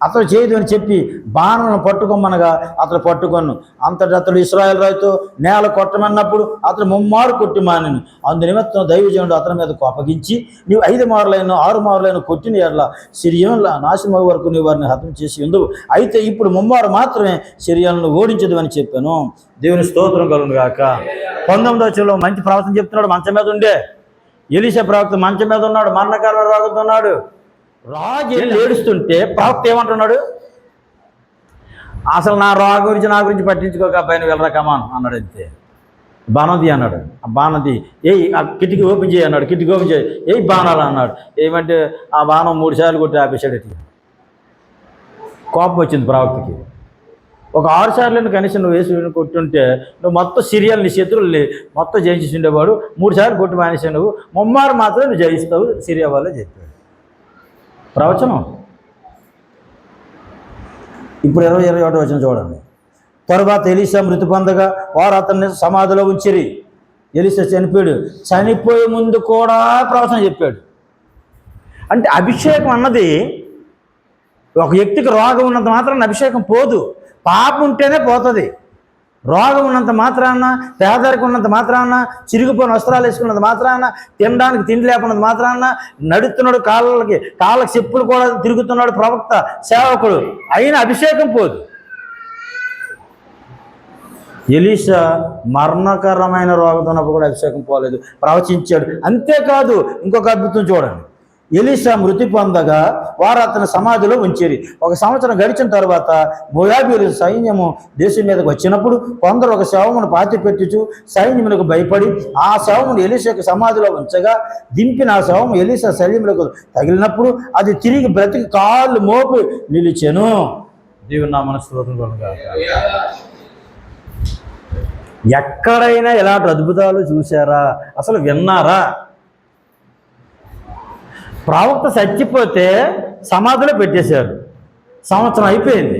అతడు చేయదు అని చెప్పి బాణను పట్టుకోమనగా అతడు పట్టుకొను. అంతటి అతడు ఇశ్రాయేలు రాజుతో నేల కొట్టమన్నప్పుడు అతడు 3 మార్లు కొట్టి మానెను. అందు నిమిత్తం దైవజనుడు అతని మీద కోపగించి, నీవు 5 మార్లైనా 6 మార్లైనా కొట్టిన ఎడల సిరియన్ల నాశనం వరకు నీవు వారిని హతం చేసి ఉందువు. అయితే ఇప్పుడు 3 మార్లు మాత్రమే సిరియన్లను ఓడించదు అని చెప్పాను. దేవుని స్తోత్రం కలుగును గాక. 19వ వచనంలో మంచి ప్రవచనం చెప్తున్నాడు. మంచం మీద ఉండే ఎలీషా ప్రవక్త మంచం మీద ఉన్నాడు, మరణకరమైన రోగంతో ఉన్నాడు. రాజు వెళ్ళి ఏడుస్తుంటే ప్రవక్త ఏమంటున్నాడు? అసలు నా గురించి పట్టించుకోక అబ్బాయిని వెళ్ళరా కమాన్ అన్నాడు. అంతే. బాణది అన్నాడు. ఆ బాణది ఆ కిటికీ ఓపెన్ చేయి అన్నాడు. కిటికీ ఓపెన్ చేయి బాణాలు అన్నాడు. ఏమంటే ఆ బాణం 3 సార్లు కొట్టి ఆపేశాడు. ఇట్లా కోపం వచ్చింది ప్రవక్తకి. ఒక 6 సార్లు కనీసం నువ్వు వేసి కొట్టుంటే నువ్వు మొత్తం సిరియాలు నీ శత్రువుల్ని మొత్తం జయించి ఉండేవాడు. 3 సార్లు కొట్టి మానేసావు, నువ్వు ముమ్మారు మాత్రం నువ్వు జయిస్తావు సిరియా వాళ్ళే చెప్పాడు ప్రవచనం. ఇప్పుడు 21 వచనం చూడండి. తరువాత ఎలీషా మృతి పొందగా వారు అతన్ని సమాధిలో ఉంచిరి. ఎలీషా చనిపోయాడు. చనిపోయే ముందు కూడా ప్రవచనం చెప్పాడు. అంటే అభిషేకం అన్నది ఒక వ్యక్తికి రోగం ఉన్నంత మాత్రాన అభిషేకం పోదు. పాపం ఉంటేనే పోతుంది. రోగం ఉన్నంత మాత్రాన, పేదరికం ఉన్నంత మాత్రాన, చిరిగిపోయిన వస్త్రాలు వేసుకున్నంత మాత్రాన, తినడానికి తిండి లేకున్నంత మాత్రాన, నడుస్తున్నాడు కాళ్ళకి చెప్పులు కూడా తిరుగుతున్నాడు ప్రవక్త సేవకుడు, అయినా అభిషేకం పోదు. ఎలీషా మరణకరమైన రోగంతో ఉన్నప్పుడు కూడా అభిషేకం పోలేదు, ప్రవచించాడు. అంతేకాదు ఇంకొక అద్భుతం చూడండి. ఎలీషా మృతి పొందగా వారు అతని సమాధిలో ఉంచిరి. 1 సంవత్సరం గడిచిన తర్వాత మోయాబీయుల సైన్యము దేశం మీదకి వచ్చినప్పుడు కొందరు ఒక శవమును పాతిపెట్టుచు సైన్యములకు భయపడి ఆ శవమును ఎలీషాకు సమాధిలో ఉంచగా దింపిన ఆ శవము ఎలీషా శరీరములకు తగిలినప్పుడు అది తిరిగి బ్రతికి కాళ్ళు మోపి నిలిచెను. దేవుని నామమున స్తోత్రం కలుగుగాక. ఎక్కడైనా ఇలాంటి అద్భుతాలు చూసారా? అసలు విన్నారా? ప్రవక్త చచ్చిపోతే సమాధిలో పెట్టేశారు. సంవత్సరం అయిపోయింది.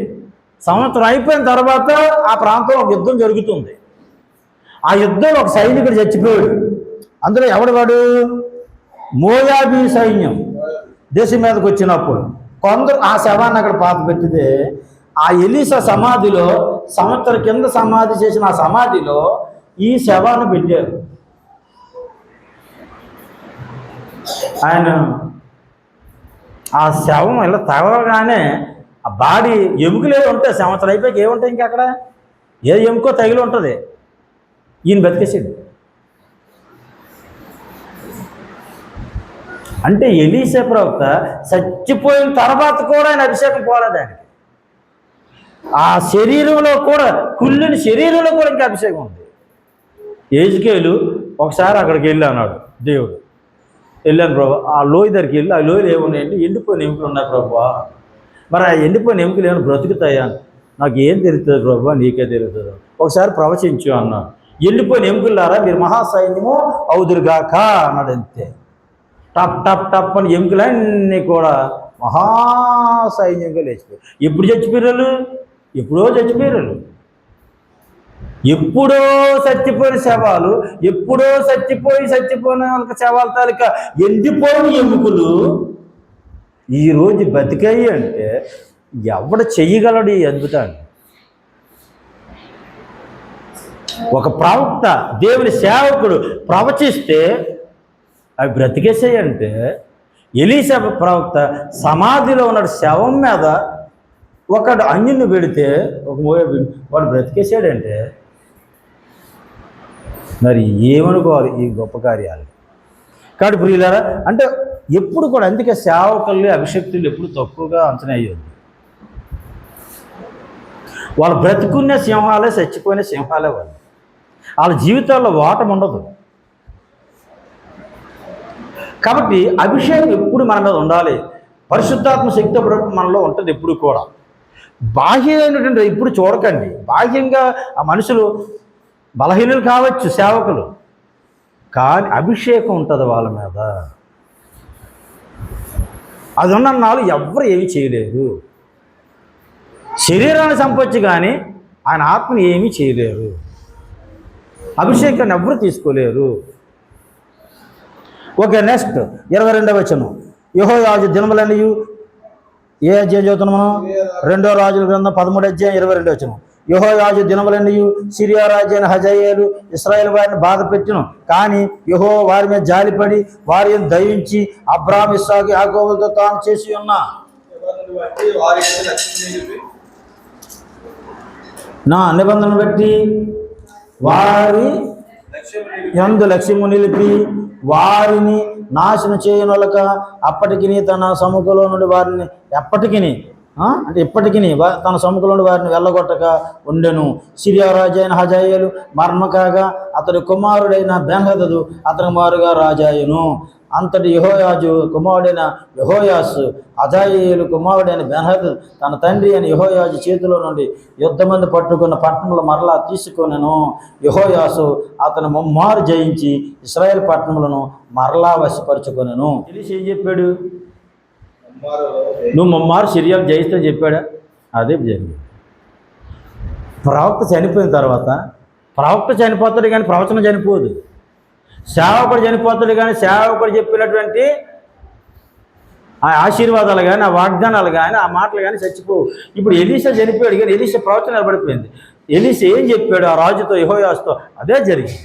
సంవత్సరం అయిపోయిన తర్వాత ఆ ప్రాంతంలో ఒక యుద్ధం జరుగుతుంది. ఆ యుద్ధంలో ఒక సైనికుడు చచ్చిపోయాడు. అందులో ఎవడు? మోయాబీ సైన్యం దేశం మీదకి వచ్చినప్పుడు కొందరు ఆ శవాన్ని అక్కడ పాత పెట్టితే ఆ ఎలీషా సమాధిలో సంవత్సరం కింద సమాధి చేసిన ఆ సమాధిలో ఈ శవాన్ని పెట్టారు. ఆయన ఆ శవం ఇలా తగలగానే ఆ బాడీ ఎముకలు ఏదో ఉంటాయి. సంవత్సరం అయిపోయాక ఏముంటాయి ఇంకా అక్కడ? ఏ ఎముకో తగిలి ఉంటుంది. ఈయన బతికేసాడు. అంటే ఎలీషా ప్రవక్త చచ్చిపోయిన తర్వాత కూడా ఆయన అభిషేకం పోలేదు ఆయనకి. ఆ శరీరంలో కూడా, కుళ్ళిన శరీరంలో కూడా ఇంకా అభిషేకం ఉంది. ఎజ్కేలు ఒకసారి అక్కడికి వెళ్ళి అన్నాడు దేవుడు, వెళ్ళాను ప్రభు, ఆ లోయ దగ్గరికి వెళ్ళి ఆ లోయలు ఏమున్నాయంటే ఎండిపోయిన ఎముకలు ఉన్నాయి ప్రభు. మరి ఆ ఎండిపోయిన ఎముకలు ఏమైనా బ్రతుకుతాయా? నాకు ఏం తెలుస్తుంది ప్రభు, నీకే తెలుస్తుంది, ఒకసారి ప్రవచించు అన్నాడు. ఎండిపోయిన ఎముకలారా మీరు మహాసైన్యము అవుదురుగాక అన్నాడు. అంతే. టప్ టప్ టప్ అని ఎముకలన్నీ కూడా మహాసైన్యంగా లేచిపోయారు. ఎప్పుడు చచ్చిపోయారు? ఎప్పుడో చచ్చిపోయారు. ఎప్పుడో చచ్చిపోయిన శవాలు, ఎప్పుడో చచ్చిపోయిన శవాల తాలూకా ఎండిపోయిన ఎముకలు ఈరోజు బతికాయి అంటే ఎవడు చెయ్యగలడు ఈ అద్భుతాన్ని? ఒక ప్రవక్త, దేవుని సేవకుడు ప్రవచిస్తే అవి బ్రతికేసాయి అంటే, ఎలీషా ప్రవక్త సమాధిలో ఉన్న శవం మీద ఒకడు అన్యుని పెడితే ఒక వాడు బ్రతికేసాడంటే మరి ఏమనుకోవాలి ఈ గొప్ప కార్యాలు? కాబట్టి ప్రియులారా, అంటే ఎప్పుడు కూడా, అందుకే సేవకులు అభిషక్తులు ఎప్పుడు తక్కువగా అంచనా అయ్యేది. వాళ్ళు బ్రతికున్న సింహాలే, చచ్చిపోయిన సింహాలే వాళ్ళు. వాళ్ళ జీవితాల్లో ఓటం ఉండదు. కాబట్టి అభిషేకం ఎప్పుడు మన మీద ఉండాలి. పరిశుద్ధాత్మ శక్తి మనలో ఉంటుంది ఎప్పుడు కూడా. బాహ్యమైనటువంటి ఇప్పుడు చూడకండి. బాహ్యంగా ఆ మనుషులు బలహీనులు కావచ్చు, సేవకులు, కానీ అభిషేకం ఉంటుంది వాళ్ళ మీద. అది ఉన్నన్నాళ్ళు ఎవ్వరు ఏమీ చేయలేరు. శరీరాన్ని సంపొచ్చు కానీ ఆయన ఆత్మని ఏమీ చేయలేరు. అభిషేకాన్ని ఎవ్వరు తీసుకోలేరు. ఓకే, నెక్స్ట్ 22వ వచనం. యెహోయాజు దినములన్నీ ఏ అధ్యాయం చదువుతున్నాం మనం? 2వ రాజుల గ్రంథం 13వ అధ్యాయం 22వ వచనం. యెహోయాజు దినములన్నీ సిరియా రాజైన హజాయేలు ఇశ్రాయేలు వారిని బాధ పెట్టును, కానీ యెహోవా వారి మీద జాలిపడి వారిని దయించి అబ్రాహాము ఇస్సాకు యాకోబులతో తాను చేసి ఉన్న నా నిబంధనను బట్టి వారి ఎందు లక్ష్యము నిలిపి వారిని నాశనం చేయనొలక అప్పటికి తన సముఖంలో నుండి వారిని అంటే ఇప్పటికీ తన సముఖంలో నుండి వారిని వెళ్ళగొట్టక ఉండెను. సిరియా రాజు అయిన హజాయేలు మరణం కాగా అతడి కుమారుడైన బెన్హదదు అతని మారుగా రాజాయును. అంతటి యెహోయాజు కుమారుడైన యెహోయాసు హజాయేలు కుమారుడైన బెన్హదదు తన తండ్రి అయిన యెహోయాజు చేతిలో నుండి యుద్ధమంది పట్టుకున్న పట్టణంలో మరలా తీసుకొనెను. యెహోయాసు అతను ముమ్మారు జయించి ఇశ్రాయేల్ పట్టణములను మరలా వశపరుచుకొనెను. తెలిసి ఏం చెప్పాడు? నువ్వు ముమ్మారు సిరియాలు జయిస్తే చెప్పాడా? అదే జరిగింది. ప్రవక్త చనిపోయిన తర్వాత ప్రవక్త చనిపోతాడు కానీ ప్రవచనం చనిపోదు. సేవకుడు చనిపోతాడు కానీ సేవకుడు చెప్పినటువంటి ఆ ఆశీర్వాదాలు కానీ ఆ వాగ్దానాలు కానీ ఆ మాటలు కానీ చచ్చిపోవు. ఇప్పుడు ఎలీషా చనిపోయాడు కానీ ఎలీషా ప్రవచనం నిలబడిపోయింది. ఎలీషా ఏం చెప్పాడు ఆ రాజుతో యెహోయాసుతో? అదే జరిగింది.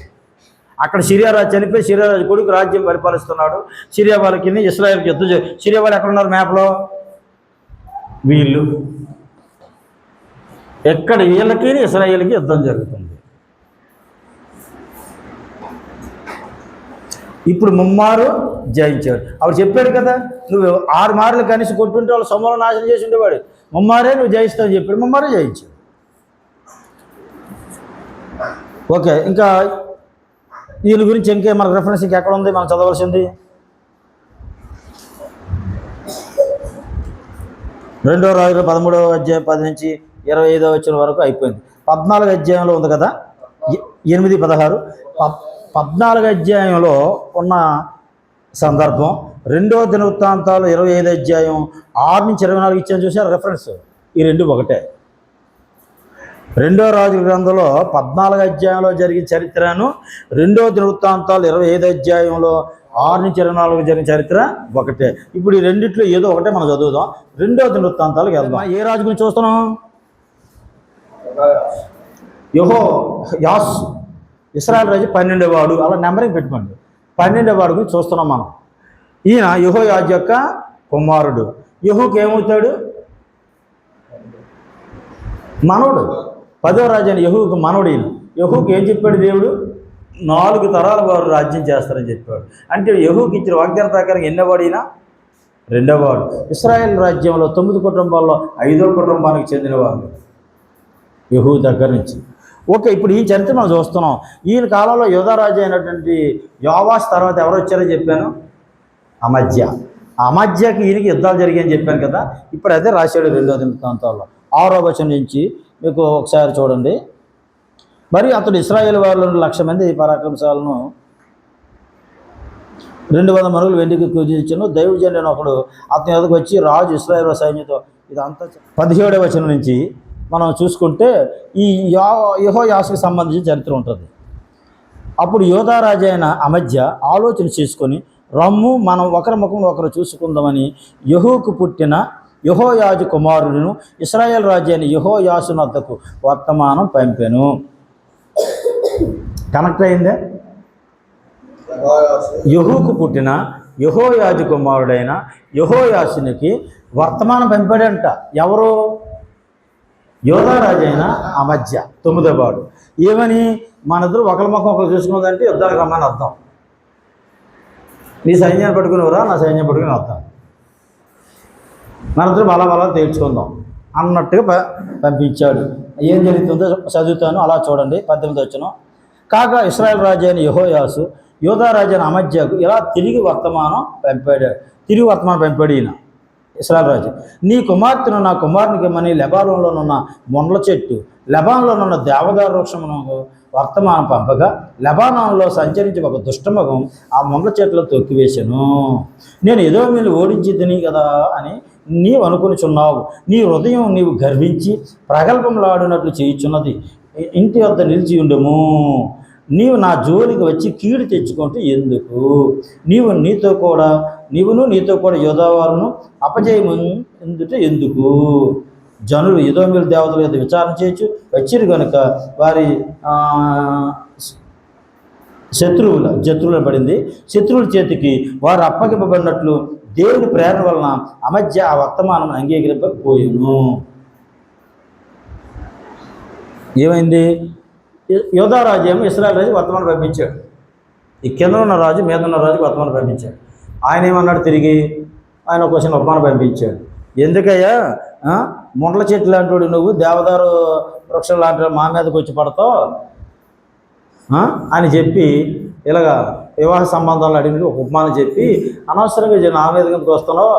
అక్కడ సిరియా రాజు చనిపోయి సిరియా రాజు కొడుకు రాజ్యం పరిపాలిస్తున్నాడు. సిరియా వాళ్ళకి ఇశ్రాయేల్కి యుద్ధం సిరియా వాళ్ళు ఎక్కడున్నారు మ్యాప్లో? వీళ్ళు ఎక్కడ వీళ్ళకి ఇశ్రాయేల్కి యుద్ధం జరుగుతుంది. ఇప్పుడు ముమ్మారు జయించాడు. అప్పుడు చెప్పాడు కదా, నువ్వు 6 మార్లు కనీసం కొట్టుంటే వాళ్ళు సమూలం నాశనం చేసి ఉండేవాడు. ముమ్మారే నువ్వు జయిస్తావు చెప్పాడు, ముమ్మారే జయించాడు. ఓకే, ఇంకా వీళ్ళ గురించి ఇంకే మనకు రెఫరెన్స్ ఇంకెక్కడ ఉంది మనం చదవలసింది? 2వ రాజులు 13వ అధ్యాయం 10 నుంచి 25వ వచనం వరకు అయిపోయింది. 14వ అధ్యాయంలో ఉంది కదా, 8, 16. 14వ అధ్యాయంలో ఉన్న సందర్భం 2వ దినవృత్తాంతాలు 25వ అధ్యాయం 6 నుంచి 24 ఇచ్చాను చూసారు రెఫరెన్స్. ఈ రెండు ఒకటే. 2వ రాజుల గ్రంథంలో 14వ అధ్యాయంలో జరిగిన చరిత్రను 2వ దినవృత్తాంతాలు 25వ అధ్యాయంలో 6 నుంచి 24 జరిగిన చరిత్ర ఒకటే. ఇప్పుడు ఈ రెండిట్లో ఏదో ఒకటే మనం చదువుదాం. 2వ దినవృత్తాంతాలకు వెళ్దాం. ఏ రాజు గురించి చూస్తున్నాం? యెహోయాషు ఇశ్రాయేల్ రాజు 12వ వాడు. అలా నెంబరింగ్ పెట్టుకోండి. 12వ వాడు గురించి చూస్తున్నాం మనం. ఈయన యెహోయాజు యొక్క కుమారుడు. యెహూకి ఏమవుతాడు? మనవడు. 10వ రాజు అయిన యెహూకు మనవడు. ఈయన యెహూకి ఏం చెప్పాడు దేవుడు? 4 తరాల వారు రాజ్యం చేస్తారని చెప్పాడు. అంటే యెహూకి ఇచ్చిన వాగ్దానం ప్రకారం ఎన్నోవాడు ఈయన? 2వ వాడు. ఇశ్రాయేల్ రాజ్యంలో 9 కుటుంబాల్లో 5వ కుటుంబానికి చెందినవాడు యెహూ దగ్గర నుంచి. ఓకే, ఇప్పుడు ఈ చరిత్ర మనం చూస్తున్నాం. ఈయన కాలంలో యోధారాజు అయినటువంటి యోవాషు తర్వాత ఎవరు వచ్చారని చెప్పాను? అమజ్యా. అమజ్యాకి ఈయనకి యుద్ధాలు జరిగాయని చెప్పాను కదా. ఇప్పుడు అదే రాశాడు 2వ దినవృత్తాంతాల్లో 6వ వచనం నుంచి మీకు ఒకసారి చూడండి. మరి అతడు ఇశ్రాయేల్ వారిలో 1,00,000 మంది పరాక్రమశాలను 200 మనుగులు వెండికి కుదించను. దైవజనుడు ఒకడు అతని ఎదుగు వచ్చి రాజు ఇశ్రాయేల్ సైన్యంతో ఇదంతా 17వ వచనం నుంచి మనం చూసుకుంటే ఈ యెహోయాషుకు సంబంధించిన చరిత్ర ఉంటుంది. అప్పుడు యోధారాజు అయిన అమజ్యా ఆలోచన చేసుకొని, రమ్ము మనం ఒకరి ముఖం ఒకరు చూసుకుందామని యెహూకు పుట్టిన యెహోయాజు కుమారుడును ఇశ్రాయేల్ రాజు అయిన యెహోయాషు వద్దకు వర్తమానం పంపెను. కనెక్ట్ అయిందే? యెహూకు పుట్టిన యెహోయాజు కుమారుడైన యెహోయాషునికి వర్తమానం పంపాడంట. ఎవరు? యోధారాజు అయిన అమజ్యా 9వ వాడు. ఏమని? మన ఇద్దరు ఒకరి ముఖం ఒకరు చూసుకున్నదంటే యుద్ధానికి రమ్మని అర్థం. నీ సైన్యాన్ని పట్టుకునివరా, నా సైన్యం పట్టుకుని వద్దాం, మన ఇద్దరు బలా తేల్చుకుందాం అన్నట్టుగా పంపించాడు. ఏం జరుగుతుందో చదువుతాను, అలా చూడండి. 18వ వచనం. కాగా ఇశ్రాయేల్ రాజు అయిన యెహోయాషు యోధారాజు అయిన అమజ్యాకు ఇలా తిరిగి వర్తమానం పంపాడు ఈయన ఇశ్రాయేల్ రాజు. నీ కుమార్తెను నా కుమారునికి ఇమ్మని లెబానోన్లోనున్న మొండ్ల చెట్టు, లెబానోన్లోనున్న దేవదారు వృక్షమునకు వర్తమానం పంపగా లెబానోన్లో సంచరించి ఒక దుష్టమగం ఆ మొండ్ల చెట్టులో తొక్కివేశాను. నేను ఏదో మీరు ఓడించిద్దని కదా అని నీవు అనుకునిచున్నావు. నీ హృదయం నీవు గర్వించి ప్రగల్భంలాడినట్లు చేయుచున్నది. ఇంటి వద్ద నిలిచి ఉండము. నీవు నా జోలికి వచ్చి కీడు తెచ్చుకుంటూ ఎందుకు? నీవును నీతో కూడా యోధావారును అపజయము ఎందుకు? జనులు ఎదోమీయుల దేవతల యొక్క విచారణ చేయొచ్చు వచ్చిరు కనుక వారి శత్రువుల పడింది. శత్రువుల చేతికి వారు అప్పగింపబడినట్లు దేవుని ప్రేరణ వలన అమజ్యా ఆ వర్తమానం అంగీకరింపకపోయాను. ఏమైంది? యోధా రాజు ఏమో ఇశ్రాయేల్ రాజు వర్తమానం పంపించాడు. ఈ కింద ఉన్న రాజు మీద ఉన్న రాజుకి వర్తమానం పంపించాడు. ఆయన ఏమన్నాడు తిరిగి? ఆయన ఒక క్వశ్చన్ వర్తమానం పంపించాడు. ఎందుకయ్యా ముండ్ల చెట్టు లాంటి నువ్వు దేవదారు వృక్షం లాంటి మా మీదకి వచ్చి పడతావు అని చెప్పి ఇలాగా వివాహ సంబంధాలు అడిగి ఒక ఉపమానం చెప్పి అనవసరంగా నా మీద కిందకి వస్తున్నావు,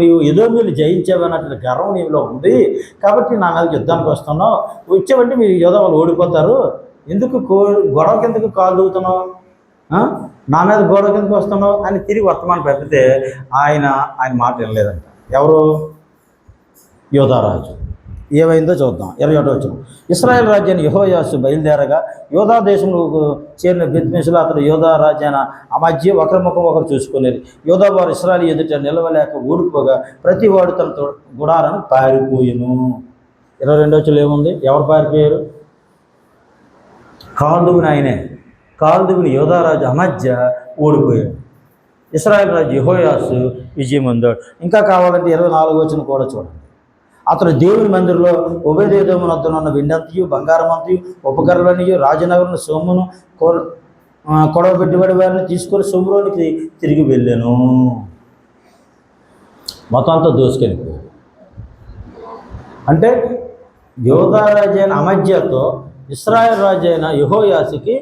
నీవు ఏదో మీరు జయించావన్నట్టు గర్వం నీలో ఉంది కాబట్టి నా మీదకి యుద్ధానికి వస్తున్నావు, వచ్చావంటే మీరు యోధా వాళ్ళు ఓడిపోతారు, ఎందుకు గొడవ కిందకు కాలు దూగుతున్నావు, నా మీద గొడవ కిందకు వస్తున్నావు అని తిరిగి వర్తమానం పెడితే ఆయన మాట వినలేదంట. ఎవరు? యోధా రాజు. ఏమైందో చూద్దాం. 21వ వచనం. ఇశ్రాయేల్ రాజ్యాన్ని యెహోయాషు బయలుదేరగా యోధా దేశంలో చేరిన బెత్మెషులు అతడు యోధా రాజ్యాన అమధ్య ఒకరిముఖం ఒకరు చూసుకునేది. యోధా వారు ఇశ్రాయేలు ఎదుట నిలవలేక ఊడిపోగా ప్రతి వాడు తన గుడారాన్ని పారిపోయిను. 22వ వచనం ఏముంది? ఎవరు పారిపోయారు? కాల్దువుని ఆయనే. కాల్దువుని యోధా రాజు అమధ్య ఓడిపోయాడు. ఇశ్రాయేల్ రాజు యెహోయాషు విజయం పొందాడు. ఇంకా కావాలంటే 24వ వచనం కూడా చూడండి. అతడు దేవుని మందిరంలో ఉభయదేవమున వద్దనున్న వెండంతయు బంగారమంతయు ఉపకరణయు రాజనగరం సొమ్మును కొడవబెట్టుబడి వారిని తీసుకొని సొమ్ములోనికి తిరిగి వెళ్ళాను. మొత్తం అంతా దోసుకెళ్ళిపోయాడు. అంటే యోధా రాజు అయిన అమధ్యతో ఇశ్రాయేల్ రాజు అయిన యెహోయాషుకి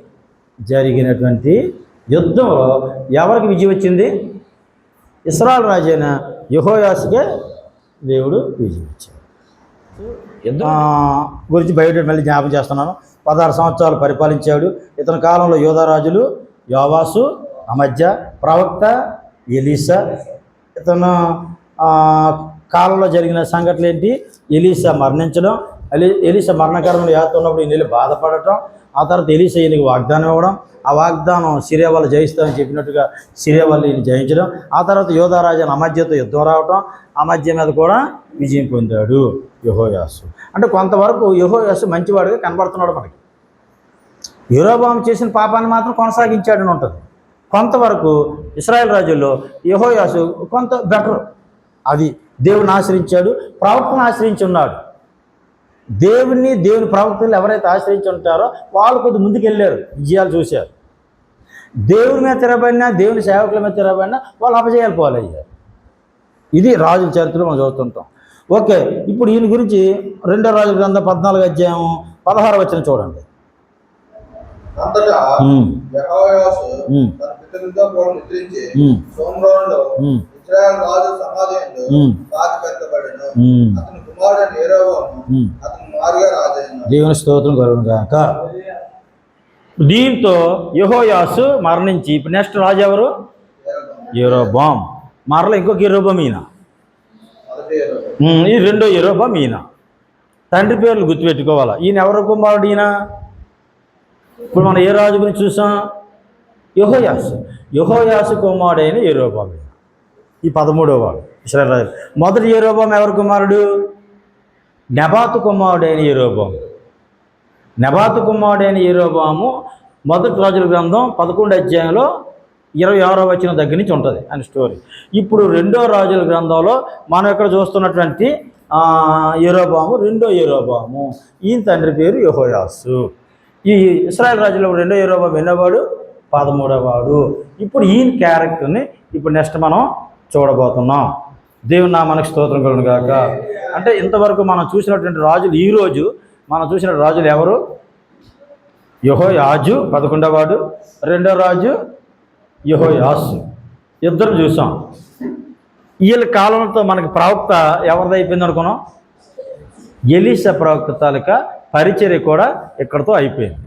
జరిగినటువంటి యుద్ధంలో ఎవరికి విజయం వచ్చింది? ఇశ్రాయేల్ రాజు అయిన యెహోయాషుకే దేవుడు విజయం ఇచ్చాడు. యుద్ధం గురించి బయట మళ్ళీ జ్ఞాపకం చేస్తున్నాను. 16 సంవత్సరాలు పరిపాలించాడు. ఇతని కాలంలో యోధా రాజులు యోవాసు, అమధ్య, ప్రవక్త ఎలీషా. ఇతను కాలంలో జరిగిన సంఘటనలు ఏంటి? ఎలీషా మరణించడం, ఎలీషా మరణకరమైన యాత్ర ఉన్నప్పుడు ఈయన బాధపడటం, ఆ తర్వాత ఎలీషా ఈయనకి వాగ్దానం ఇవ్వడం, ఆ వాగ్దానం సిరియా వాళ్ళు జయిస్తామని చెప్పినట్టుగా సిరియా వాళ్ళు ఈయన జయించడం, ఆ తర్వాత యోధా రాజు అమధ్యతో యుద్ధం రావటం, అమధ్య మీద కూడా విజయం పొందాడు యెహోయాషు. అంటే కొంతవరకు యెహోయాషు మంచివాడుగా కనబడుతున్నాడు మనకి. యెరోబాము చేసిన పాపాన్ని మాత్రం కొనసాగించాడని ఉంటుంది. కొంతవరకు ఇశ్రాయేల్ రాజుల్లో యెహోయాషు కొంత బెటర్. అది దేవుని ఆశ్రయించాడు, ప్రవక్తను ఆశ్రయించి ఉన్నాడు. దేవుని ప్రవక్తలు ఎవరైతే ఆశ్రయించి ఉంటారో వాళ్ళు కొద్ది ముందుకు వెళ్ళారు, విజయాలు చూశారు. దేవుని మీద తిరగబడినా, దేవుని సేవకుల మీద తిరగబడినా వాళ్ళు అపజయాలు పాలయ్యారు. ఇది రాజుల చరిత్రలో మనం చూస్తుంటాం. ఓకే, ఇప్పుడు ఈయన గురించి 2వ రాజుల గ్రంథం 14వ అధ్యాయం 16వ వచనం చూడండి. దేవుని స్తోత్రం కలుగును గాక. దీంతో యెహోయాషు మరణించి ఇప్పుడు నెక్స్ట్ రాజు ఎవరు? యెరోబాము. మరలా ఇంకొక యెరోబాము ఈయన. ఈ రెండో యెరోబాము ఈయన. తండ్రి పేర్లు గుర్తుపెట్టుకోవాలా. ఈయన ఎవరు కుమారుడు? ఈయన ఇప్పుడు మనం ఏ రాజు గురించి చూసాం? యెహోయాషు. యెహోయాషు కుమారుడైన యెరోబాము ఈ 13వ వాడు ఇశ్రాయేలు రాజు. మొదటి యెరోబాము ఎవరు కుమారుడు? నెబాతు కుమారుడైన యెరోబాము. నెబాతు కుమారుడైన యెరోబాము మొదటి రాజుల గ్రంథం 11వ అధ్యాయంలో 26వ వచనం దగ్గర నుంచి ఉంటుంది అని స్టోరీ. ఇప్పుడు 2వ రాజుల గ్రంథంలో మనం ఇక్కడ చూస్తున్నటువంటి యెరోబాము రెండో యెరోబాము. ఈయన తండ్రి పేరు యెహోయాషు. ఈ ఇశ్రాయేలు రాజులో 2వ యెరోబాము ఎన్నోవాడు? 13వ వాడు. ఇప్పుడు ఈయన క్యారెక్టర్ని ఇప్పుడు నెక్స్ట్ మనం చూడబోతున్నాం. దేవుని నామానికి స్తోత్రం కలుగును గాక. అంటే ఇంతవరకు మనం చూసినటువంటి రాజులు, ఈరోజు మనం చూసిన రాజులు ఎవరు? యెహోయాజు 11వ వాడు, 2వ రాజు యెహోయాషు. ఇద్దరు చూసాం. వీళ్ళ కాలంతో మనకి ప్రవక్త ఎవరిది అయిపోయింది అనుకున్నాం? ఎలీషా ప్రవక్త తాలూకా పరిచర్య కూడా ఇక్కడితో అయిపోయింది.